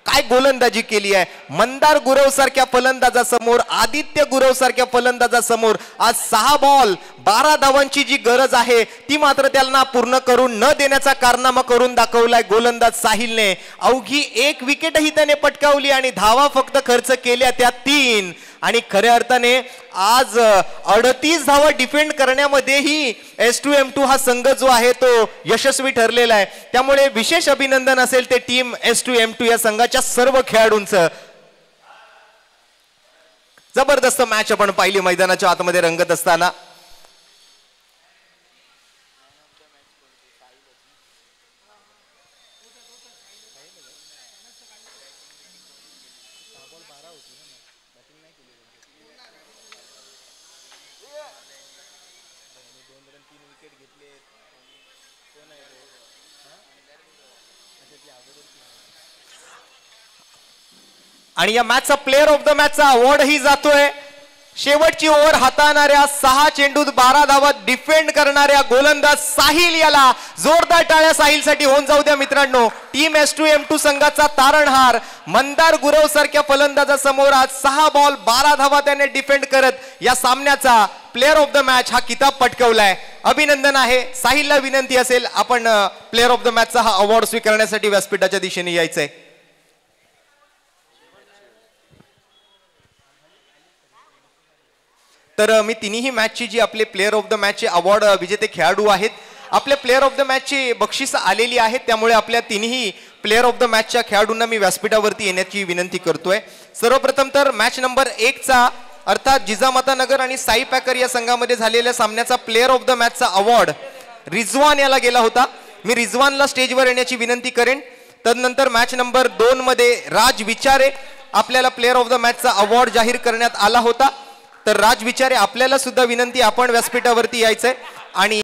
काय गोलंदाजी केली आहे. मंदार गुरव सारख्या फलंदाजासमोर, आदित्य गुरव सारख्या फलंदाजासमोर आज 6 बॉल 12 धावांची जी गरज आहे ती मात्र त्यांना पूर्ण करून न देण्याचा कारनामा करून दाखवलाय गोलंदाज साहिलने. अवघी 1 विकेटही त्याने पटकावली आणि धावा फक्त खर्च केल्या त्या 3. आणि खऱ्या अर्थाने आज 38 धावा डिफेंड करण्यामध्येही S2M2 हा संघ जो आहे तो यशस्वी ठरलेला आहे. त्यामुळे विशेष अभिनंदन असेल ते टीम S2M2 या संघाच्या सर्व खेळाडूंचं. जबरदस्त मॅच आपण पाहिली मैदानाच्या आतमध्ये रंगत असताना. आणि या मॅचचा प्लेअर ऑफ द मॅचचा अवॉर्ड ही जातोय शेवटची ओव्हर हाताळणाऱ्या 6 चेंडूत 12 धावा डिफेंड करणाऱ्या गोलंदाज साहिल याला. जोरदार टाळ्या साहिलसाठी होऊन जाऊ द्या मित्रांनो. टीम S2M2 संघाचा तारणहार मंदार गुरव सारख्या फलंदाजासमोर आज 6 बॉल 12 धावा त्याने डिफेंड करत या सामन्याचा प्लेअर ऑफ द मॅच हा किताब पटकावलाय. अभिनंदन आहे. साहिलला विनंती असेल आपण प्लेअर ऑफ द मॅचचा हा अवॉर्ड स्वीकारण्यासाठी व्यासपीठाच्या दिशेने यायचंय. तर मी तिन्ही मॅचची जी आपले प्लेअर ऑफ द मॅचचे अवॉर्ड विजेते खेळाडू आहेत आपल्या प्लेअर ऑफ द मॅचची बक्षीस आलेली आहेत. त्यामुळे आपल्या तिन्ही प्लेअर ऑफ द मॅचच्या खेळाडूंना मी व्यासपीठावरती येण्याची विनंती करतोय. सर्वप्रथम तर मॅच नंबर 1चा अर्थात जिजामाता नगर आणि साई पॅकर या संघामध्ये झालेल्या सामन्याचा प्लेअर ऑफ द मॅचचा अवॉर्ड रिजवान याला गेला होता. मी रिजवानला स्टेजवर येण्याची विनंती करेन. तदनंतर मॅच नंबर 2 मध्ये राज विचारे आपल्याला प्लेअर ऑफ द मॅचचा अवॉर्ड जाहीर करण्यात आला होता. तर राज विचारे आपल्याला सुद्धा विनंती, आपण व्यासपीठावरती यायचंय आणि